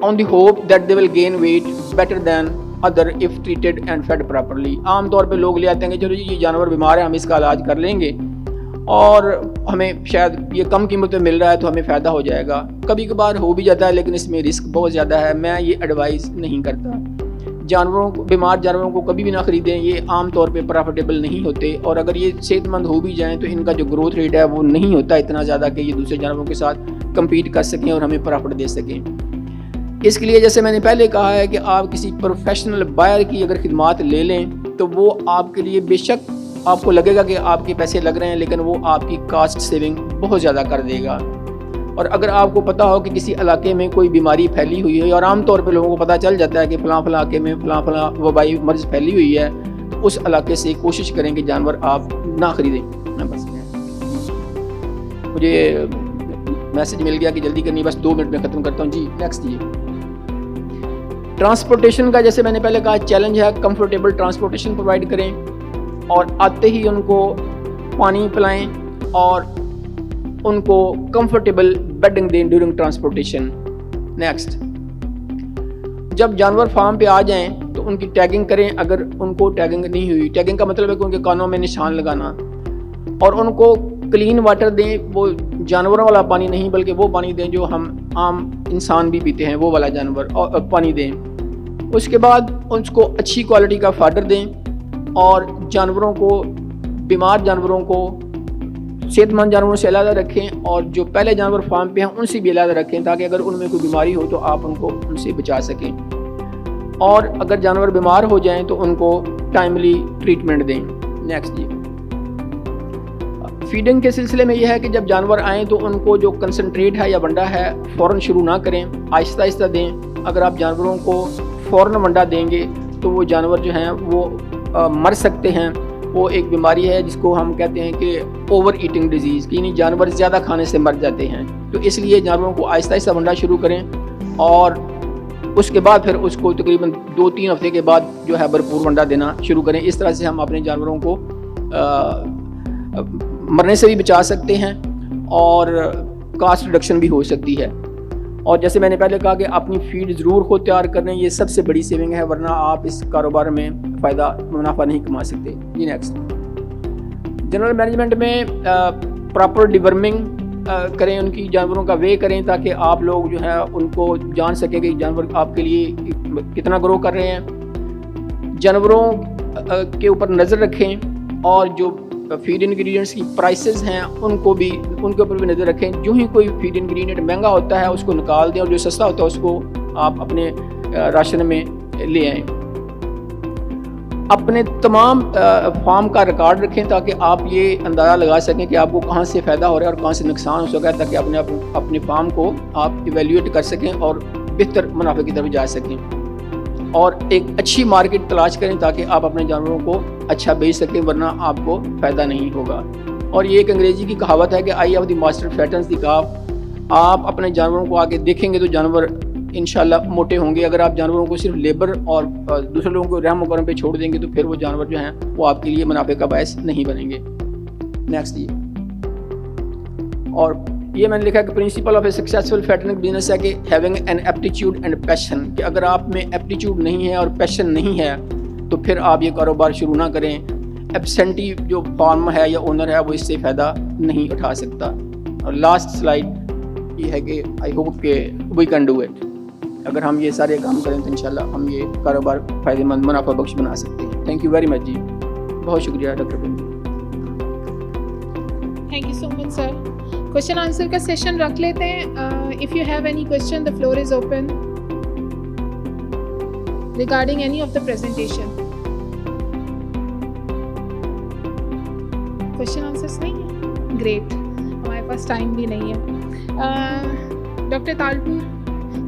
on the hope that they will gain weight better than other if treated and fed properly. आमतौर पे लोग ले आते हैं कि चलो ये जानवर बीमार है हम इसका इलाज कर लेंगे और हमें शायद ये कम कीमत में मिल रहा है तो हमें फ़ायदा हो जाएगा। कभी कभार हो भी जाता है लेकिन इसमें रिस्क बहुत ज़्यादा है। मैं ये एडवाइस नहीं करता। बीमार जानवरों को कभी भी ना ख़रीदें, ये आम तौर पे प्रॉफिटेबल नहीं होते और अगर ये सेहतमंद हो भी जाएं तो इनका जो ग्रोथ रेट है वो नहीं होता इतना ज़्यादा कि ये दूसरे जानवरों के साथ compete कर सकें और हमें प्रॉफिट दे सकें। इसके लिए जैसे मैंने पहले कहा है कि आप किसी प्रोफेशनल बायर की अगर खिदमात ले लें तो वो आपके लिए बेशक आपको लगेगा कि आपके पैसे लग रहे हैं, लेकिन वो आपकी कास्ट सेविंग बहुत ज़्यादा कर देगा। और अगर आपको पता हो कि किसी इलाके में कोई बीमारी फैली हुई है, और आमतौर पर लोगों को पता चल जाता है कि फ़लाँ इलाके में फ़लाँ वबाई मर्ज़ फैली हुई है, तो उस इलाके से कोशिश करें कि जानवर आप ना ख़रीदें। मैं बस मुझे मैसेज मिल गया कि जल्दी करनी, बस 2 मिनट में ख़त्म करता हूँ जी। नेक्स्ट जी, ट्रांसपोर्टेशन का जैसे मैंने पहले कहा चैलेंज है, कंफर्टेबल ट्रांसपोर्टेशन प्रोवाइड करें और आते ही उनको पानी पिलाएं और उनको कंफर्टेबल बेडिंग दें ड्यूरिंग ट्रांसपोर्टेशन। नेक्स्ट, जब जानवर फार्म पे आ जाएं तो उनकी टैगिंग करें। अगर उनको टैगिंग नहीं हुई, टैगिंग का मतलब है कि उनके कानों में निशान लगाना, और उनको क्लीन वाटर दें। वो जानवरों वाला पानी नहीं बल्कि वो पानी दें जो हम आम इंसान भी पीते हैं, वो वाला जानवर और पानी दें। उसके बाद उसको अच्छी क्वालिटी का फाडर दें और जानवरों को, बीमार जानवरों को सेहतमंद जानवरों से अलग रखें और जो पहले जानवर फार्म पे हैं उनसे भी अलग रखें, ताकि अगर उनमें कोई बीमारी हो तो आप उनको उनसे बचा सकें। और अगर जानवर बीमार हो जाएं तो उनको टाइमली ट्रीटमेंट दें। नेक्स्ट जी, फीडिंग के सिलसिले में यह है कि जब जानवर आएँ तो उनको जो कंसनट्रेट है या वंडा है फ़ौरन शुरू ना करें, आहिस्ता आहिस्ता दें। अगर आप जानवरों को फ़ौरन वंडा देंगे तो वो जानवर जो हैं वो मर सकते हैं। वो एक बीमारी है जिसको हम कहते हैं कि ओवर ईटिंग डिजीज़, कि यानी जानवर ज़्यादा खाने से मर जाते हैं। तो इसलिए जानवरों को आहिस्ता आहिस्ता वंडा शुरू करें और उसके बाद फिर उसको तकरीबन 2-3 हफ्ते के बाद जो है भरपूर वंडा देना शुरू करें। इस तरह से हम अपने जानवरों को मरने से भी बचा सकते हैं और कास्ट रिडक्शन भी हो सकती है। और जैसे मैंने पहले कहा कि अपनी फीड ज़रूर खुद तैयार करना, ये सबसे बड़ी सेविंग है, वरना आप इस कारोबार में मुनाफा नहीं कमा सकते। जी नेक्स्ट, जनरल मैनेजमेंट में प्रॉपर डिवर्मिंग करें, उनकी जानवरों का वे करें ताकि आप लोग जो है उनको जान सकें कि जानवर आपके लिए कितना ग्रो कर रहे हैं। जानवरों के ऊपर नज़र रखें और जो फीड इंग्रेडिएंट्स की प्राइसेस हैं उनके ऊपर भी नज़र रखें। जो ही कोई फीड इंग्रेडिएंट महंगा होता है उसको निकाल दें और जो सस्ता होता है उसको आप अपने राशन में ले आएँ। अपने तमाम फार्म का रिकॉर्ड रखें ताकि आप ये अंदाज़ा लगा सकें कि आपको कहाँ से फ़ायदा हो रहा है और कहाँ से नुकसान हो सका है, ताकि अपने फार्म को आप इवेल्यूएट कर सकें और बेहतर मुनाफे की तरफ जा सकें। और एक अच्छी मार्केट तलाश करें ताकि आप अपने जानवरों को अच्छा बेच सकें, वरना आपको फ़ायदा नहीं होगा। और ये एक अंग्रेज़ी की कहावत है कि eye of the master fattens the calf. आप अपने जानवरों को आगे देखेंगे तो जानवर इंशाल्लाह मोटे होंगे। अगर आप जानवरों को सिर्फ लेबर और दूसरे लोगों को रहम करम पे छोड़ देंगे तो फिर वो जानवर जो हैं वो आपके लिए मुनाफे का बायस नहीं बनेंगे। नेक्स्ट जी, और ये मैंने लिखा कि principle of A successful fattening business है कि having an aptitude and passion, कि अगर आप में एप्टीट्यूड नहीं है और पैशन नहीं है तो फिर आप ये कारोबार शुरू ना करें। एब्सेंटी जो फार्म है या ओनर है वो इससे फ़ायदा नहीं उठा सकता। और लास्ट स्लाइड ये है कि आई होप के वी कैन डू इट। अगर हम ये सारे काम करें तो इंशाल्लाह हम ये कारोबार फ़ायदेमंद मुनाफा बख्श बना सकते हैं। थैंक यू वेरी मच जी, बहुत शुक्रिया डॉक्टर बिन। Thank you so much sir. Question answer का सेशन रख लेते हैं। If you have any question the floor is open regarding any of the presentation. Question answers नहीं है? ग्रेट, हमारे पास टाइम भी नहीं है। डॉक्टर तालपुर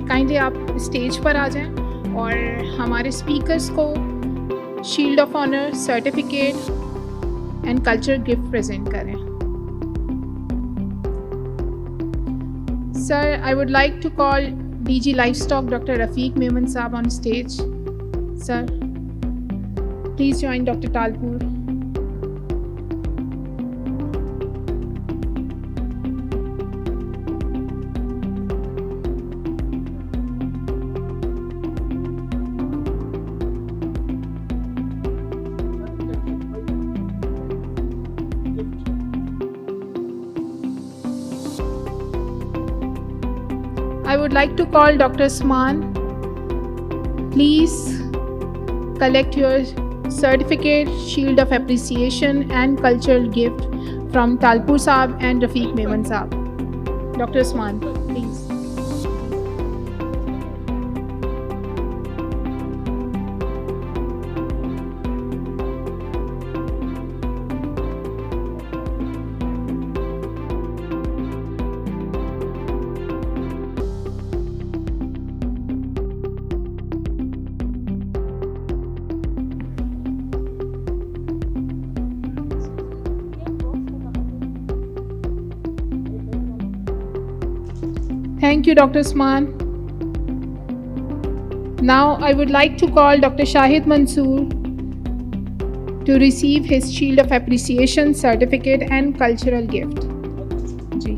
काइंडली आप स्टेज पर आ जाएं और हमारे स्पीकर्स को shield of honour, certificate and culture gift present करें। Sir, I would like to call DG Livestock Dr. Rafiq Memon Saab on stage. Sir, please join Dr. Talpur. I would like to call Dr. Usman. Please collect your certificate, shield of appreciation and cultural gift from Talpur Saab and Rafiq Memon Saab. Dr. Usman, please. Thank you, Dr. Usman. Now I would like to call Dr. Shahid Mansoor to receive his Shield of Appreciation certificate and cultural gift. जी.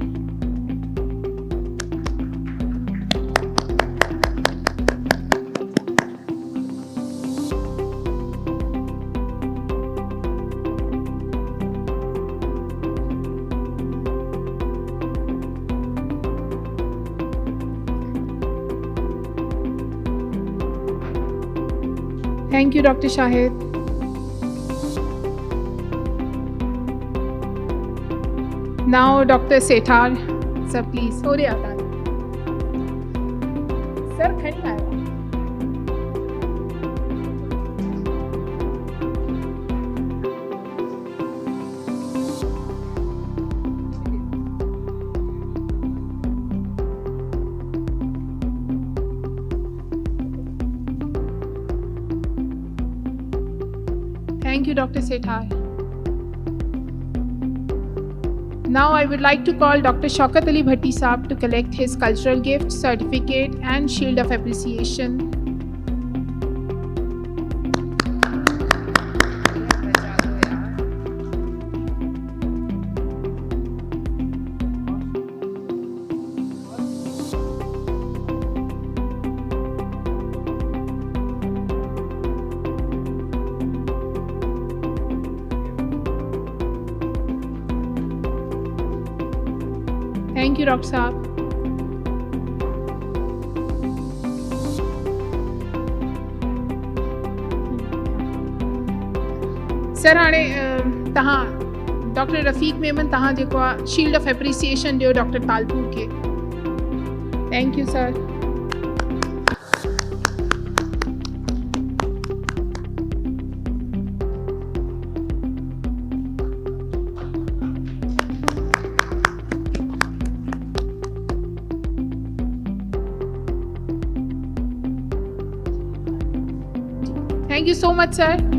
Thank you, Dr. Shahid. Now, Dr. Sethar, sir, please. हो रहा था. Sir, खड़ी आया. Thank you, Dr. Sethar. Now I would like to call Dr. Shaukat Ali Bhatti Saab to collect his cultural gift, certificate and Shield of Appreciation. Thank you, Dr. Saab. Sir हाणे तव्हां doctor रफ़ीक मेमन तव्हां जेको आहे shield of appreciation ॾियो doctor Talpur खे. Thank you sir. Thank you so much, sir.